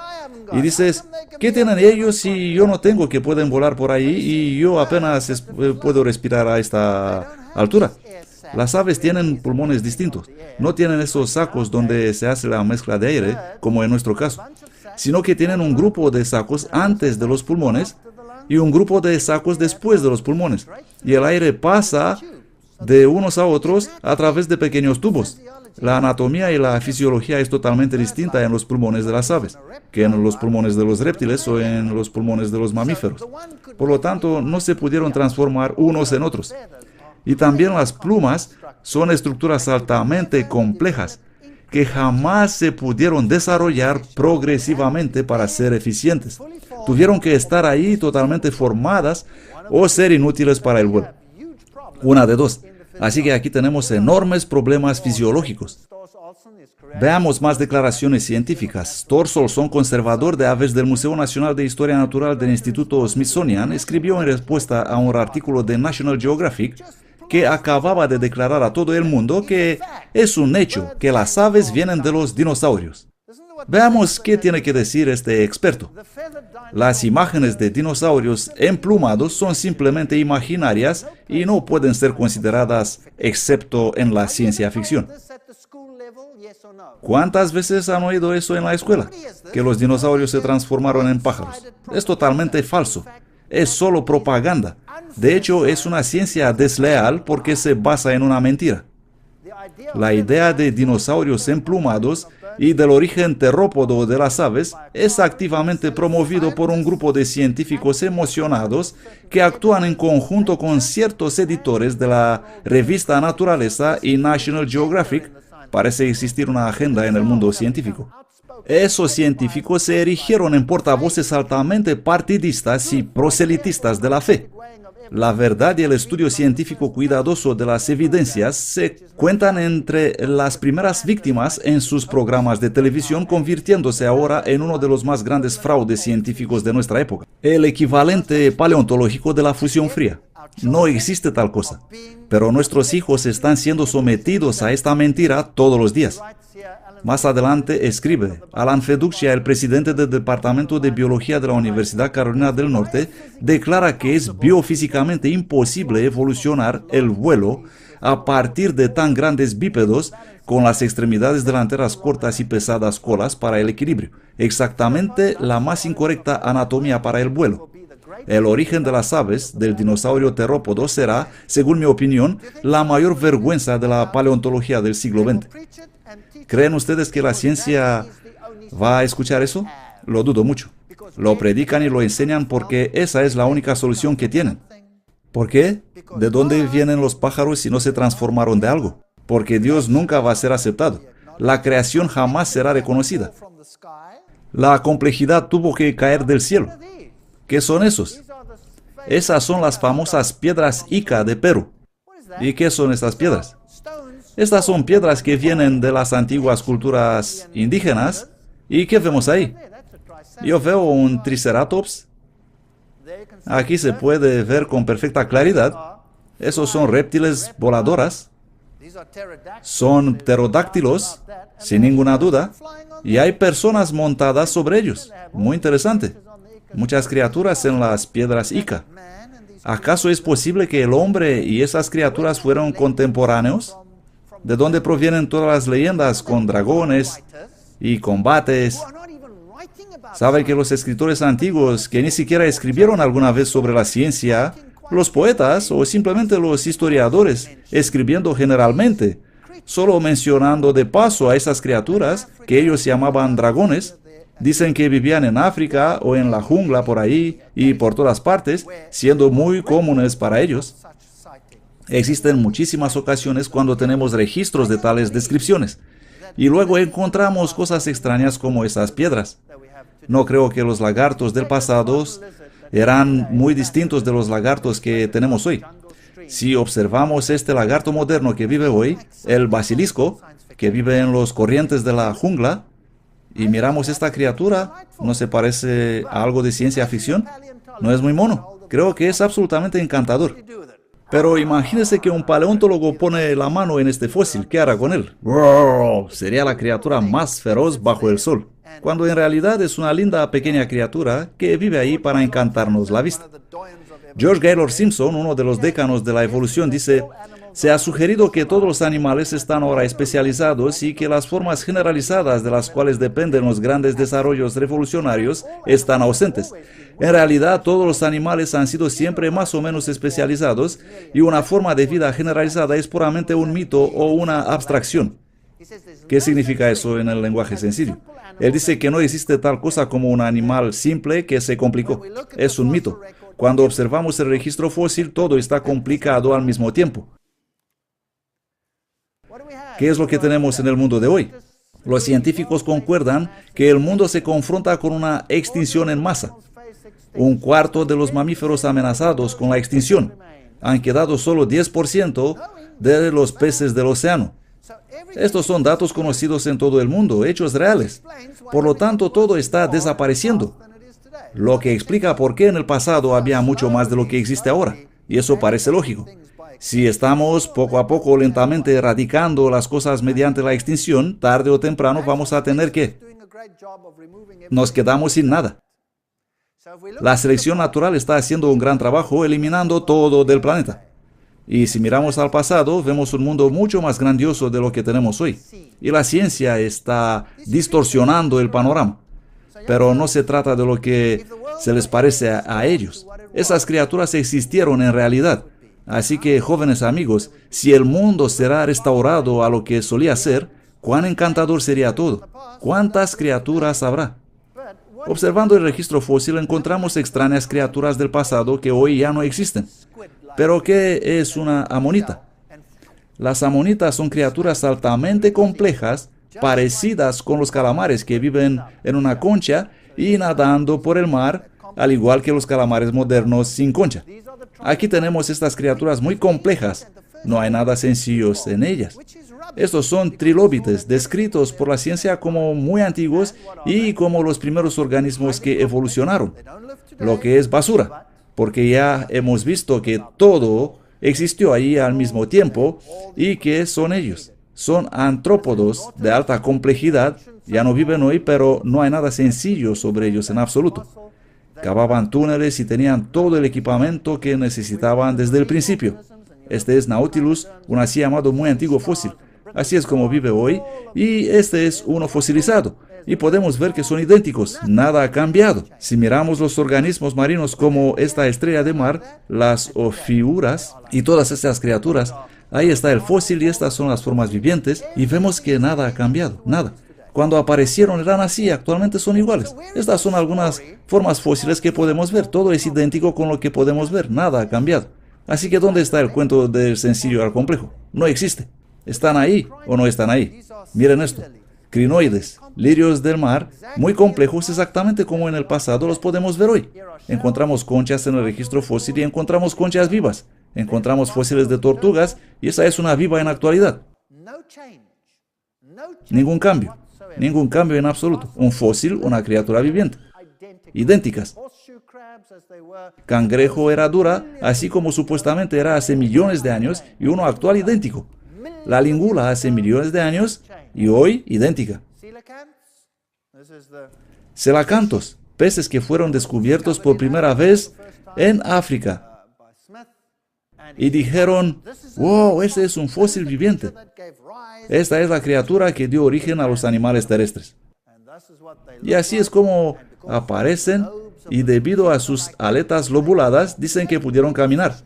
Speaker 1: Y dices, ¿qué tienen ellos si yo no tengo, que pueden volar por ahí y yo apenas puedo respirar a esta altura? Las aves tienen pulmones distintos. No tienen esos sacos donde se hace la mezcla de aire, como en nuestro caso, sino que tienen un grupo de sacos antes de los pulmones y un grupo de sacos después de los pulmones. Y el aire pasa de unos a otros a través de pequeños tubos. La anatomía y la fisiología es totalmente distinta en los pulmones de las aves que en los pulmones de los reptiles o en los pulmones de los mamíferos. Por lo tanto, no se pudieron transformar unos en otros. Y también las plumas son estructuras altamente complejas que jamás se pudieron desarrollar progresivamente para ser eficientes. Tuvieron que estar ahí totalmente formadas o ser inútiles para el vuelo. Una de dos. Así que aquí tenemos enormes problemas fisiológicos. Veamos más declaraciones científicas. Thor Olson, conservador de aves del Museo Nacional de Historia Natural del Instituto Smithsonian, escribió en respuesta a un artículo de National Geographic que acababa de declarar a todo el mundo que es un hecho que las aves vienen de los dinosaurios. Veamos qué tiene que decir este experto. Las imágenes de dinosaurios emplumados son simplemente imaginarias y no pueden ser consideradas excepto en la ciencia ficción. ¿Cuántas veces han oído eso en la escuela? Que los dinosaurios se transformaron en pájaros. Es totalmente falso. Es solo propaganda. De hecho, es una ciencia desleal porque se basa en una mentira. La idea de dinosaurios emplumados y del origen terópodo de las aves es activamente promovido por un grupo de científicos emocionados que actúan en conjunto con ciertos editores de la revista Naturaleza y National Geographic. Parece existir una agenda en el mundo científico. Esos científicos se erigieron en portavoces altamente partidistas y proselitistas de la fe. La verdad y el estudio científico cuidadoso de las evidencias se cuentan entre las primeras víctimas en sus programas de televisión, convirtiéndose ahora en uno de los más grandes fraudes científicos de nuestra época. El equivalente paleontológico de la fusión fría. No existe tal cosa. Pero nuestros hijos están siendo sometidos a esta mentira todos los días. Más adelante escribe, Alan Feduccia, el presidente del Departamento de Biología de la Universidad Carolina del Norte, declara que es biofísicamente imposible evolucionar el vuelo a partir de tan grandes bípedos con las extremidades delanteras cortas y pesadas colas para el equilibrio, exactamente la más incorrecta anatomía para el vuelo. El origen de las aves del dinosaurio terópodo será, según mi opinión, la mayor vergüenza de la paleontología del siglo XX. ¿Creen ustedes que la ciencia va a escuchar eso? Lo dudo mucho. Lo predican y lo enseñan porque esa es la única solución que tienen. ¿Por qué? ¿De dónde vienen los pájaros si no se transformaron de algo? Porque Dios nunca va a ser aceptado. La creación jamás será reconocida. La complejidad tuvo que caer del cielo. ¿Qué son esos? Esas son las famosas piedras Ica de Perú. ¿Y qué son estas piedras? Estas son piedras que vienen de las antiguas culturas indígenas. ¿Y qué vemos ahí? Yo veo un triceratops. Aquí se puede ver con perfecta claridad. Esos son reptiles voladoras. Son pterodáctilos, sin ninguna duda. Y hay personas montadas sobre ellos. Muy interesante. Muchas criaturas en las piedras Ica. ¿Acaso es posible que el hombre y esas criaturas fueron contemporáneos? ¿De dónde provienen todas las leyendas con dragones y combates? ¿Saben que los escritores antiguos que ni siquiera escribieron alguna vez sobre la ciencia, los poetas o simplemente los historiadores, escribiendo generalmente, solo mencionando de paso a esas criaturas que ellos llamaban dragones, dicen que vivían en África o en la jungla por ahí y por todas partes, siendo muy comunes para ellos? Existen muchísimas ocasiones cuando tenemos registros de tales descripciones y luego encontramos cosas extrañas como esas piedras. No creo que los lagartos del pasado eran muy distintos de los lagartos que tenemos hoy. Si observamos este lagarto moderno que vive hoy, el basilisco, que vive en los corrientes de la jungla, y miramos esta criatura, ¿no se parece a algo de ciencia ficción? ¿No es muy mono? Creo que es absolutamente encantador. Pero imagínese que un paleontólogo pone la mano en este fósil. ¿Qué hará con él? ¡Wow! Sería la criatura más feroz bajo el sol, cuando en realidad es una linda pequeña criatura que vive ahí para encantarnos la vista. George Gaylord Simpson, uno de los décanos de la evolución, dice: se ha sugerido que todos los animales están ahora especializados y que las formas generalizadas de las cuales dependen los grandes desarrollos revolucionarios están ausentes. En realidad, todos los animales han sido siempre más o menos especializados y una forma de vida generalizada es puramente un mito o una abstracción. ¿Qué significa eso en el lenguaje sencillo? Él dice que no existe tal cosa como un animal simple que se complicó. Es un mito. Cuando observamos el registro fósil, todo está complicado al mismo tiempo. ¿Qué es lo que tenemos en el mundo de hoy? Los científicos concuerdan que el mundo se confronta con una extinción en masa. Un cuarto de los mamíferos amenazados con la extinción. Han quedado solo 10% de los peces del océano. Estos son datos conocidos en todo el mundo, hechos reales. Por lo tanto, todo está desapareciendo. Lo que explica por qué en el pasado había mucho más de lo que existe ahora. Y eso parece lógico. Si estamos poco a poco lentamente erradicando las cosas mediante la extinción, tarde o temprano vamos a tener que... nos quedamos sin nada. La selección natural está haciendo un gran trabajo eliminando todo del planeta. Y si miramos al pasado, vemos un mundo mucho más grandioso de lo que tenemos hoy. Y la ciencia está distorsionando el panorama. Pero no se trata de lo que se les parece a ellos. Esas criaturas existieron en realidad. Así que, jóvenes amigos, si el mundo será restaurado a lo que solía ser, cuán encantador sería todo. ¿Cuántas criaturas habrá? Observando el registro fósil encontramos extrañas criaturas del pasado que hoy ya no existen. ¿Pero qué es una amonita? Las amonitas son criaturas altamente complejas, parecidas con los calamares que viven en una concha y nadando por el mar, al igual que los calamares modernos sin concha. Aquí tenemos estas criaturas muy complejas. No hay nada sencillo en ellas. Estos son trilóbites, descritos por la ciencia como muy antiguos y como los primeros organismos que evolucionaron, lo que es basura, porque ya hemos visto que todo existió ahí al mismo tiempo y que son ellos. Son antrópodos de alta complejidad, ya no viven hoy, pero no hay nada sencillo sobre ellos en absoluto. Cavaban túneles y tenían todo el equipamiento que necesitaban desde el principio. Este es Nautilus, un así llamado muy antiguo fósil. Así es como vive hoy, y este es uno fosilizado. Y podemos ver que son idénticos, nada ha cambiado. Si miramos los organismos marinos como esta estrella de mar, las ofiuras y todas estas criaturas, ahí está el fósil y estas son las formas vivientes, y vemos que nada ha cambiado, nada. Cuando aparecieron eran así, actualmente son iguales. Estas son algunas formas fósiles que podemos ver, todo es idéntico con lo que podemos ver, nada ha cambiado. Así que ¿dónde está el cuento del sencillo al complejo? No existe. ¿Están ahí o no están ahí? Miren esto. Crinoides, lirios del mar, muy complejos exactamente como en el pasado los podemos ver hoy. Encontramos conchas en el registro fósil y encontramos conchas vivas. Encontramos fósiles de tortugas y esa es una viva en la actualidad. Ningún cambio en absoluto. Un fósil, una criatura viviente. Idénticas. Cangrejo era dura, así como supuestamente era hace millones de años, y uno actual idéntico. La lingula hace millones de años y hoy idéntica. Celacantos, peces que fueron descubiertos por primera vez en África. Y dijeron, wow, ese es un fósil viviente. Esta es la criatura que dio origen a los animales terrestres. Y así es como aparecen, y debido a sus aletas lobuladas, dicen que pudieron caminar.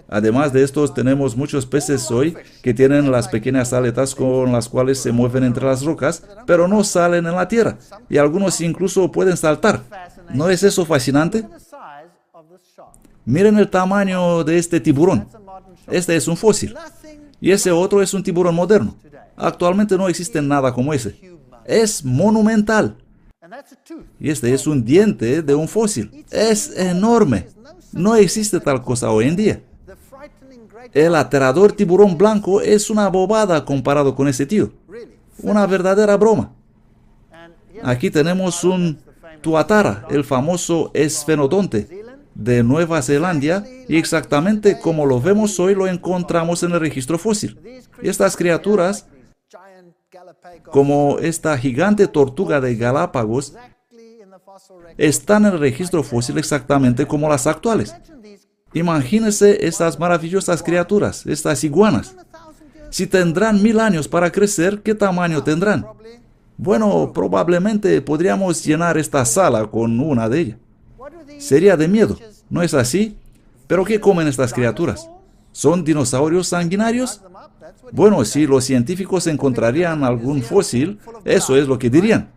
Speaker 1: Además de estos, tenemos muchos peces hoy que tienen las pequeñas aletas con las cuales se mueven entre las rocas, pero no salen en la tierra, y algunos incluso pueden saltar. ¿No es eso fascinante? Miren el tamaño de este tiburón. Este es un fósil, y ese otro es un tiburón moderno. Actualmente no existe nada como ese. Es monumental. Y este es un diente de un fósil. Es enorme. No existe tal cosa hoy en día. El aterrador tiburón blanco es una bobada comparado con ese tío. Una verdadera broma. Aquí tenemos un tuatara, el famoso esfenodonte de Nueva Zelanda, y exactamente como lo vemos hoy lo encontramos en el registro fósil. Y estas criaturas, como esta gigante tortuga de Galápagos, están en el registro fósil exactamente como las actuales. Imagínense estas maravillosas criaturas, estas iguanas. Si tendrán 1000 años para crecer, ¿qué tamaño tendrán? Bueno, probablemente podríamos llenar esta sala con una de ellas. Sería de miedo, ¿no es así? ¿Pero qué comen estas criaturas? ¿Son dinosaurios sanguinarios? Bueno, si los científicos encontrarían algún fósil, eso es lo que dirían.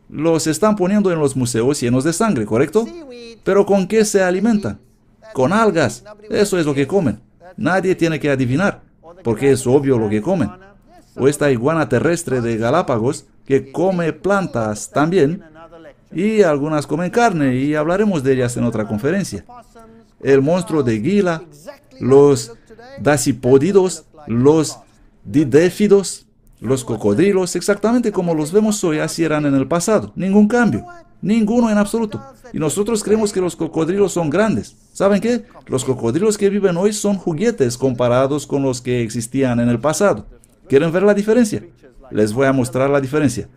Speaker 1: Los están poniendo en los museos llenos de sangre, ¿correcto? ¿Pero con qué se alimentan? Con algas. Eso es lo que comen. Nadie tiene que adivinar, porque es obvio lo que comen. O esta iguana terrestre de Galápagos, que come plantas también, y algunas comen carne, y hablaremos de ellas en otra conferencia. El monstruo de Gila, los dacipódidos, los didéfidos, los cocodrilos, exactamente como los vemos hoy, así eran en el pasado. Ningún cambio, ninguno en absoluto. Y nosotros creemos que los cocodrilos son grandes. ¿Saben qué? Los cocodrilos que viven hoy son juguetes comparados con los que existían en el pasado. ¿Quieren ver la diferencia? Les voy a mostrar la diferencia.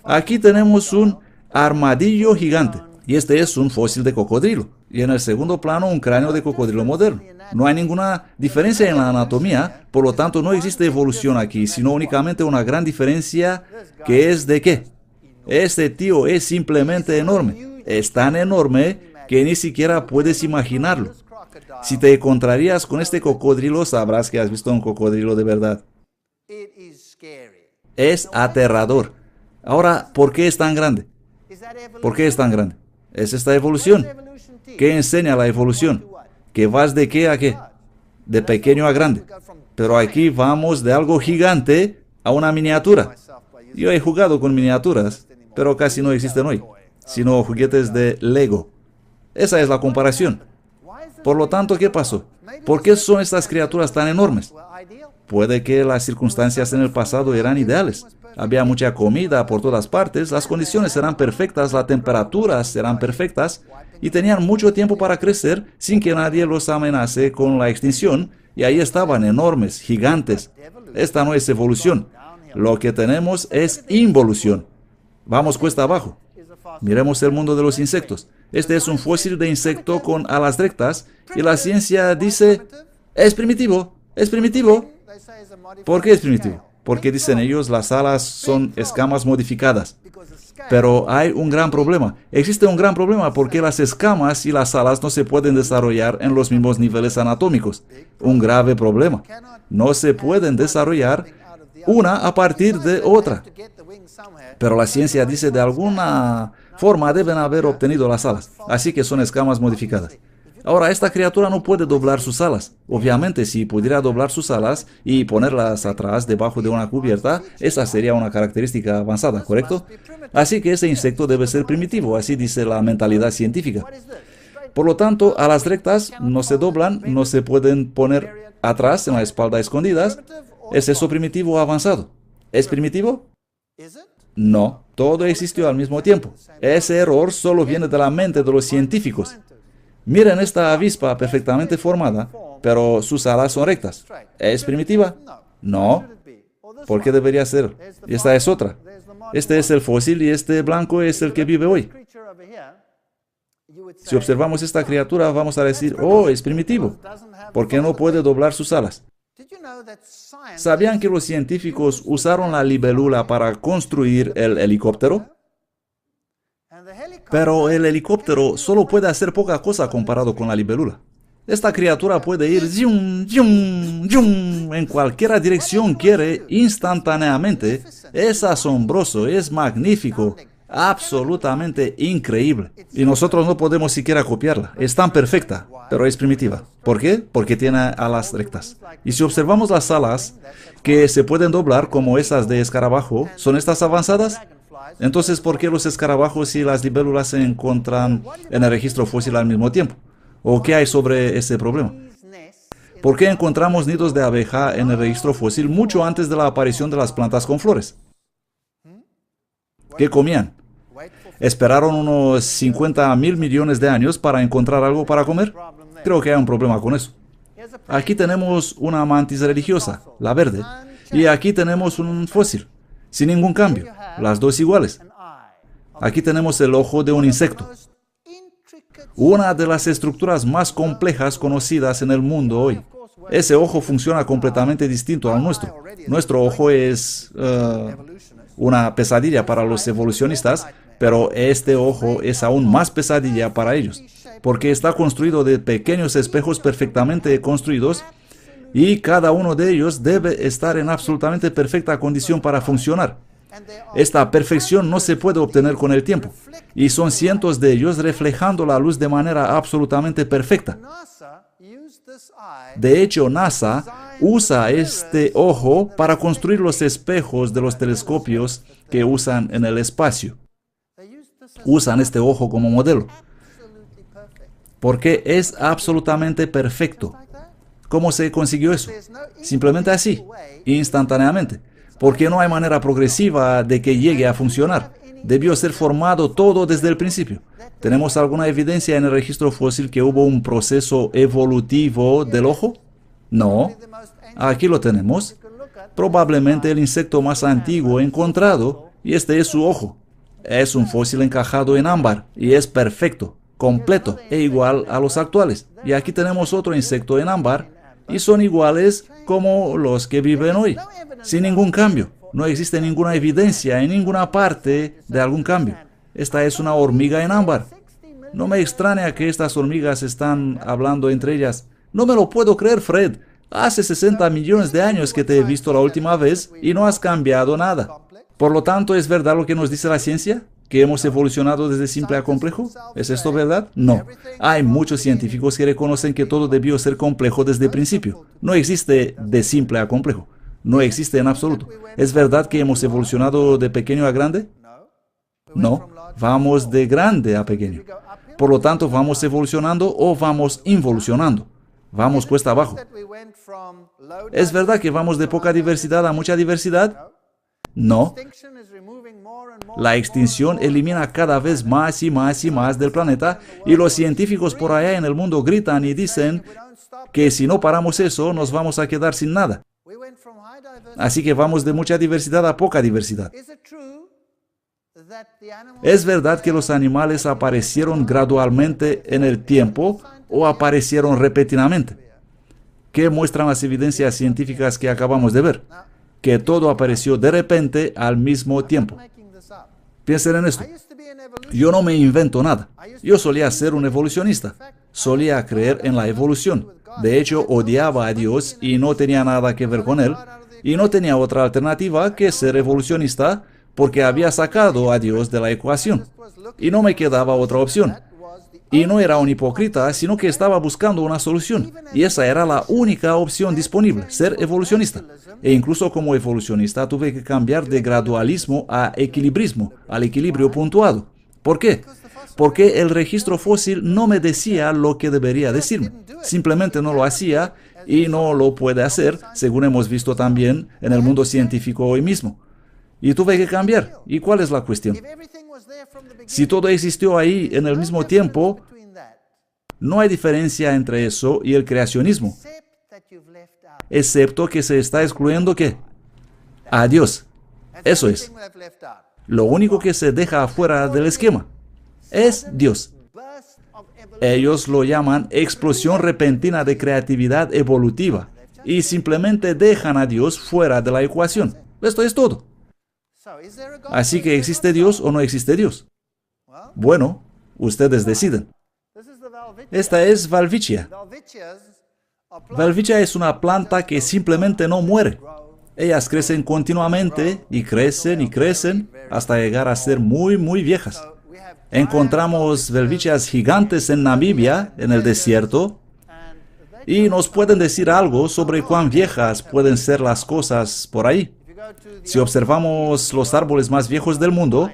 Speaker 1: Aquí tenemos un armadillo gigante, y este es un fósil de cocodrilo. Y en el segundo plano un cráneo de cocodrilo moderno. No hay ninguna diferencia en la anatomía, por lo tanto no existe evolución aquí, sino únicamente una gran diferencia que es de qué. Este tío es simplemente enorme. Es tan enorme que ni siquiera puedes imaginarlo. Si te encontrarías con este cocodrilo, sabrás que has visto un cocodrilo de verdad. Es aterrador. Ahora, ¿por qué es tan grande? ¿Por qué es tan grande? Es esta evolución. ¿Qué enseña la evolución? ¿Que vas de qué a qué? De pequeño a grande. Pero aquí vamos de algo gigante a una miniatura. Yo he jugado con miniaturas, pero casi no existen hoy, sino juguetes de Lego. Esa es la comparación. Por lo tanto, ¿qué pasó? ¿Por qué son estas criaturas tan enormes? Puede que las circunstancias en el pasado eran ideales. Había mucha comida por todas partes, las condiciones eran perfectas, las temperaturas eran perfectas y tenían mucho tiempo para crecer sin que nadie los amenace con la extinción, y ahí estaban enormes, gigantes. Esta no es evolución. Lo que tenemos es involución. Vamos cuesta abajo. Miremos el mundo de los insectos. Este es un fósil de insecto con alas rectas y la ciencia dice, es primitivo, es primitivo. ¿Por qué es primitivo? Porque dicen ellos las alas son escamas modificadas. Pero hay un gran problema. Existe un gran problema porque las escamas y las alas no se pueden desarrollar en los mismos niveles anatómicos. Un grave problema. No se pueden desarrollar una a partir de otra. Pero la ciencia dice de alguna forma deben haber obtenido las alas. Así que son escamas modificadas. Ahora, esta criatura no puede doblar sus alas. Obviamente, si pudiera doblar sus alas y ponerlas atrás debajo de una cubierta, esa sería una característica avanzada, ¿correcto? Así que ese insecto debe ser primitivo, así dice la mentalidad científica. Por lo tanto, alas rectas no se doblan, no se pueden poner atrás en la espalda escondidas. ¿Es eso primitivo o avanzado? ¿Es primitivo? No, todo existió al mismo tiempo. Ese error solo viene de la mente de los científicos. Miren esta avispa perfectamente formada, pero sus alas son rectas. ¿Es primitiva? No. ¿Por qué debería ser? Esta es otra. Este es el fósil y este blanco es el que vive hoy. Si observamos esta criatura, vamos a decir, oh, es primitivo, porque no puede doblar sus alas. ¿Sabían que los científicos usaron la libélula para construir el helicóptero? Pero el helicóptero solo puede hacer poca cosa comparado con la libélula. Esta criatura puede ir yum, yum, yum, en cualquier dirección quiere instantáneamente. Es asombroso, es magnífico, absolutamente increíble. Y nosotros no podemos siquiera copiarla. Es tan perfecta, pero es primitiva. ¿Por qué? Porque tiene alas rectas. Y si observamos las alas que se pueden doblar como esas de escarabajo, ¿son estas avanzadas? Entonces, ¿por qué los escarabajos y las libélulas se encuentran en el registro fósil al mismo tiempo? ¿O qué hay sobre ese problema? ¿Por qué encontramos nidos de abeja en el registro fósil mucho antes de la aparición de las plantas con flores? ¿Qué comían? ¿Esperaron unos 50.000 millones de años para encontrar algo para comer? Creo que hay un problema con eso. Aquí tenemos una mantis religiosa, la verde, y aquí tenemos un fósil, sin ningún cambio, las dos iguales. Aquí tenemos el ojo de un insecto. Una de las estructuras más complejas conocidas en el mundo hoy. Ese ojo funciona completamente distinto al nuestro. Nuestro ojo es una pesadilla para los evolucionistas, pero este ojo es aún más pesadilla para ellos, porque está construido de pequeños espejos perfectamente construidos y cada uno de ellos debe estar en absolutamente perfecta condición para funcionar. Esta perfección no se puede obtener con el tiempo, y son cientos de ellos reflejando la luz de manera absolutamente perfecta. De hecho, NASA usa este ojo para construir los espejos de los telescopios que usan en el espacio. Usan este ojo como modelo, porque es absolutamente perfecto. ¿Cómo se consiguió eso? Simplemente así, instantáneamente. Porque no hay manera progresiva de que llegue a funcionar. Debió ser formado todo desde el principio. ¿Tenemos alguna evidencia en el registro fósil que hubo un proceso evolutivo del ojo? No. Aquí lo tenemos. Probablemente el insecto más antiguo encontrado, y este es su ojo. Es un fósil encajado en ámbar, y es perfecto, completo e igual a los actuales. Y aquí tenemos otro insecto en ámbar, y son iguales como los que viven hoy, sin ningún cambio. No existe ninguna evidencia en ninguna parte de algún cambio. Esta es una hormiga en ámbar. No me extraña que estas hormigas están hablando entre ellas. No me lo puedo creer, Fred. Hace 60 millones de años que te he visto la última vez y no has cambiado nada. Por lo tanto, ¿es verdad lo que nos dice la ciencia? ¿Que hemos evolucionado desde simple a complejo? ¿Es esto verdad? No. Hay muchos científicos que reconocen que todo debió ser complejo desde el principio. No existe de simple a complejo. No existe en absoluto. ¿Es verdad que hemos evolucionado de pequeño a grande? No. Vamos de grande a pequeño. Por lo tanto, ¿vamos evolucionando o vamos involucionando? Vamos cuesta abajo. ¿Es verdad que vamos de poca diversidad a mucha diversidad? No. La extinción elimina cada vez más y más y más del planeta y los científicos por allá en el mundo gritan y dicen que si no paramos eso nos vamos a quedar sin nada. Así que vamos de mucha diversidad a poca diversidad. ¿Es verdad que los animales aparecieron gradualmente en el tiempo o aparecieron repentinamente? ¿Qué muestran las evidencias científicas que acabamos de ver? Que todo apareció de repente al mismo tiempo. Piensen en esto. Yo no me invento nada. Yo solía ser un evolucionista. Solía creer en la evolución. De hecho, odiaba a Dios y no tenía nada que ver con él. Y no tenía otra alternativa que ser evolucionista porque había sacado a Dios de la ecuación. Y no me quedaba otra opción. Y no era un hipócrita, sino que estaba buscando una solución. Y esa era la única opción disponible, ser evolucionista. E incluso como evolucionista tuve que cambiar de gradualismo a equilibrismo, al equilibrio puntuado. ¿Por qué? Porque el registro fósil no me decía lo que debería decirme. Simplemente no lo hacía y no lo puede hacer, según hemos visto también en el mundo científico hoy mismo. Y tuve que cambiar. ¿Y cuál es la cuestión? Si todo existió ahí en el mismo tiempo, no hay diferencia entre eso y el creacionismo, excepto que se está excluyendo ¿qué? A Dios. Eso es. Lo único que se deja afuera del esquema es Dios. Ellos lo llaman explosión repentina de creatividad evolutiva y simplemente dejan a Dios fuera de la ecuación. Esto es todo. Así que ¿existe Dios o no existe Dios? Bueno, ustedes deciden. Esta es Welwitschia. Welwitschia es una planta que simplemente no muere. Ellas crecen continuamente y crecen hasta llegar a ser muy, muy viejas. Encontramos Welwitschias gigantes en Namibia, en el desierto, y nos pueden decir algo sobre cuán viejas pueden ser las cosas por ahí. Si observamos los árboles más viejos del mundo,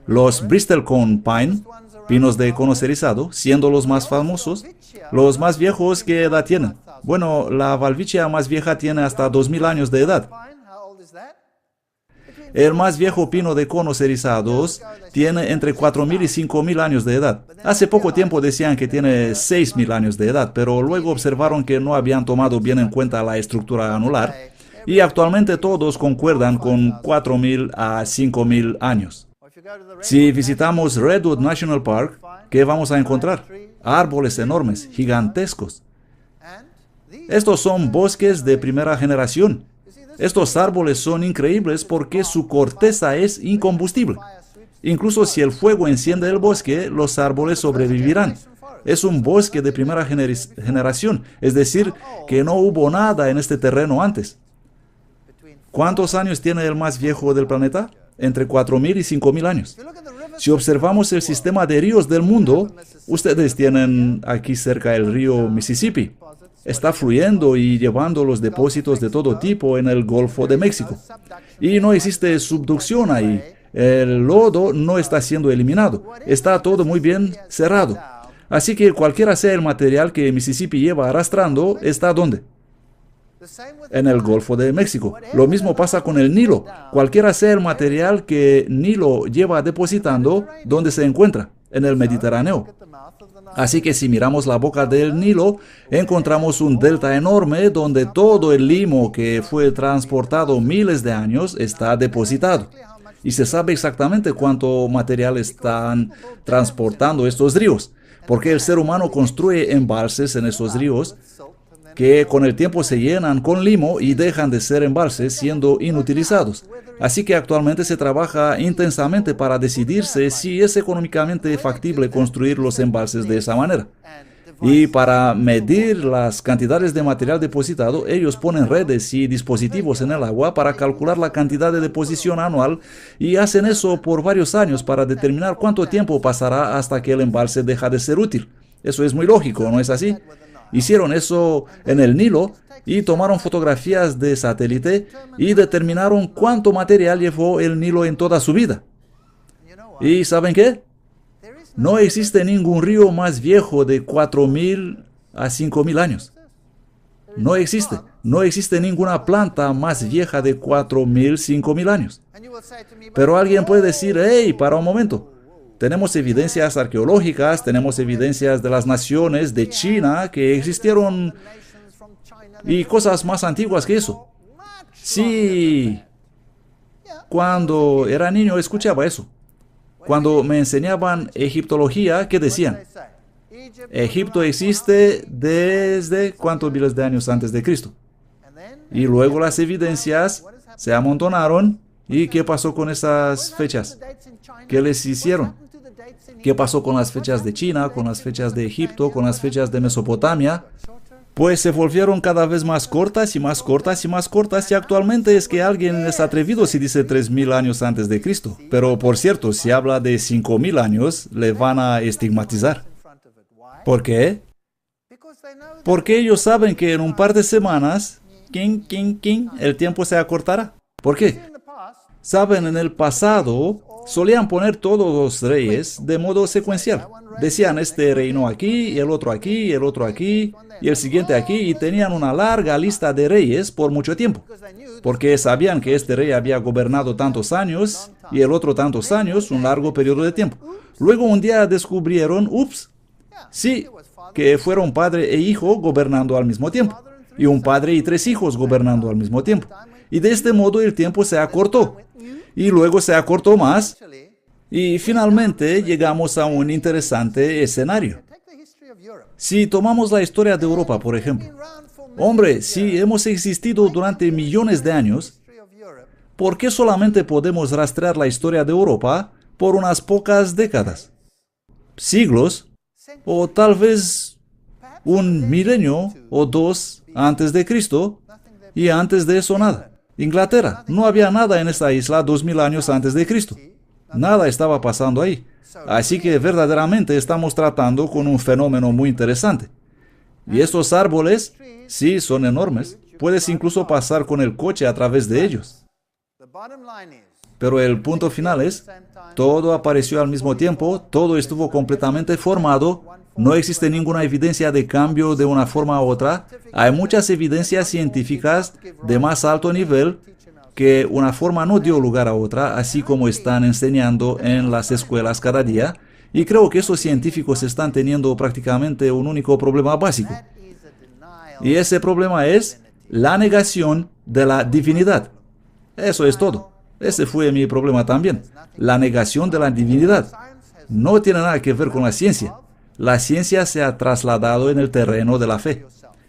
Speaker 1: los Bristlecone Pine, pinos de cono erizado, siendo los más famosos, los más viejos, ¿qué edad tienen? Bueno, la Welwitschia más vieja tiene hasta 2000 años de edad. El más viejo pino de conos erizados tiene entre 4000 y 5000 años de edad. Hace poco tiempo decían que tiene 6000 años de edad, pero luego observaron que no habían tomado bien en cuenta la estructura anular y actualmente todos concuerdan con 4000 a 5000 años. Si visitamos Redwood National Park, ¿qué vamos a encontrar? Árboles enormes, gigantescos. Estos son bosques de primera generación. Estos árboles son increíbles porque su corteza es incombustible. Incluso si el fuego enciende el bosque, los árboles sobrevivirán. Es un bosque de primera generación, es decir, que no hubo nada en este terreno antes. ¿Cuántos años tiene el más viejo del planeta? Entre 4000 y 5000 años. Si observamos el sistema de ríos del mundo, ustedes tienen aquí cerca el río Mississippi. Está fluyendo y llevando los depósitos de todo tipo en el Golfo de México. Y no existe subducción ahí. El lodo no está siendo eliminado. Está todo muy bien cerrado. Así que cualquiera sea el material que Mississippi lleva arrastrando, ¿está dónde? En el Golfo de México. Lo mismo pasa con el Nilo. Cualquiera sea el material que Nilo lleva depositando, ¿dónde se encuentra? En el Mediterráneo. Así que si miramos la boca del Nilo, encontramos un delta enorme donde todo el limo que fue transportado miles de años está depositado. Y se sabe exactamente cuánto material están transportando estos ríos, porque el ser humano construye embalses en esos ríos que con el tiempo se llenan con limo y dejan de ser embalses siendo inutilizados. Así que actualmente se trabaja intensamente para decidirse si es económicamente factible construir los embalses de esa manera. Y para medir las cantidades de material depositado, ellos ponen redes y dispositivos en el agua para calcular la cantidad de deposición anual y hacen eso por varios años para determinar cuánto tiempo pasará hasta que el embalse deja de ser útil. Eso es muy lógico, ¿no es así? Hicieron eso en el Nilo y tomaron fotografías de satélite y determinaron cuánto material llevó el Nilo en toda su vida. ¿Y saben qué? No existe ningún río más viejo de 4.000 a 5.000 años. No existe. No existe ninguna planta más vieja de 4.000, 5.000 años. Pero alguien puede decir, hey, para un momento. Tenemos evidencias arqueológicas, tenemos evidencias de las naciones de China que existieron y cosas más antiguas que eso. Sí, cuando era niño escuchaba eso. Cuando me enseñaban egiptología, ¿qué decían? Egipto existe desde cuántos miles de años antes de Cristo. Y luego las evidencias se amontonaron. ¿Y qué pasó con esas fechas? ¿Qué les hicieron? ¿Qué pasó con las fechas de China, con las fechas de Egipto, con las fechas de Mesopotamia? Pues se volvieron cada vez más cortas y más cortas y más cortas, y actualmente es que alguien es atrevido si dice 3.000 años antes de Cristo. Pero por cierto, si habla de 5.000 años, le van a estigmatizar. ¿Por qué? Porque ellos saben que en un par de semanas, el tiempo se acortará. ¿Por qué? Saben, en el pasado solían poner todos los reyes de modo secuencial. Decían este reino aquí, y el otro aquí, y el otro aquí, y el siguiente aquí, y tenían una larga lista de reyes por mucho tiempo. Porque sabían que este rey había gobernado tantos años, y el otro tantos años, un largo periodo de tiempo. Luego un día descubrieron, sí, que fueron padre e hijo gobernando al mismo tiempo. Y un padre y 3 hijos gobernando al mismo tiempo. Y de este modo el tiempo se acortó. Y luego se acortó más. Y finalmente llegamos a un interesante escenario. Si tomamos la historia de Europa, por ejemplo. Hombre, si hemos existido durante millones de años, ¿por qué solamente podemos rastrear la historia de Europa por unas pocas décadas? Siglos, o tal vez un milenio o 2 antes de Cristo, y antes de eso nada. Inglaterra, no había nada en esta isla 2.000 años antes de Cristo. Nada estaba pasando ahí. Así que verdaderamente estamos tratando con un fenómeno muy interesante. Y estos árboles, sí, son enormes. Puedes incluso pasar con el coche a través de ellos. Pero el punto final es, todo apareció al mismo tiempo, todo estuvo completamente formado, no existe ninguna evidencia de cambio de una forma a otra. Hay muchas evidencias científicas de más alto nivel que una forma no dio lugar a otra, así como están enseñando en las escuelas cada día. Y creo que esos científicos están teniendo prácticamente un único problema básico. Y ese problema es la negación de la divinidad. Eso es todo. Ese fue mi problema también. La negación de la divinidad. No tiene nada que ver con la ciencia. La ciencia se ha trasladado en el terreno de la fe.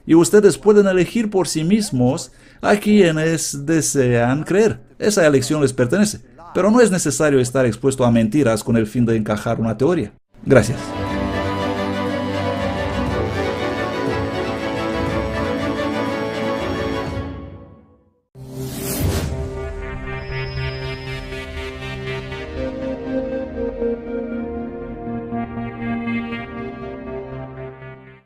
Speaker 1: Y ustedes pueden elegir por sí mismos a quienes desean creer. Esa elección les pertenece. Pero no es necesario estar expuesto a mentiras con el fin de encajar una teoría. Gracias.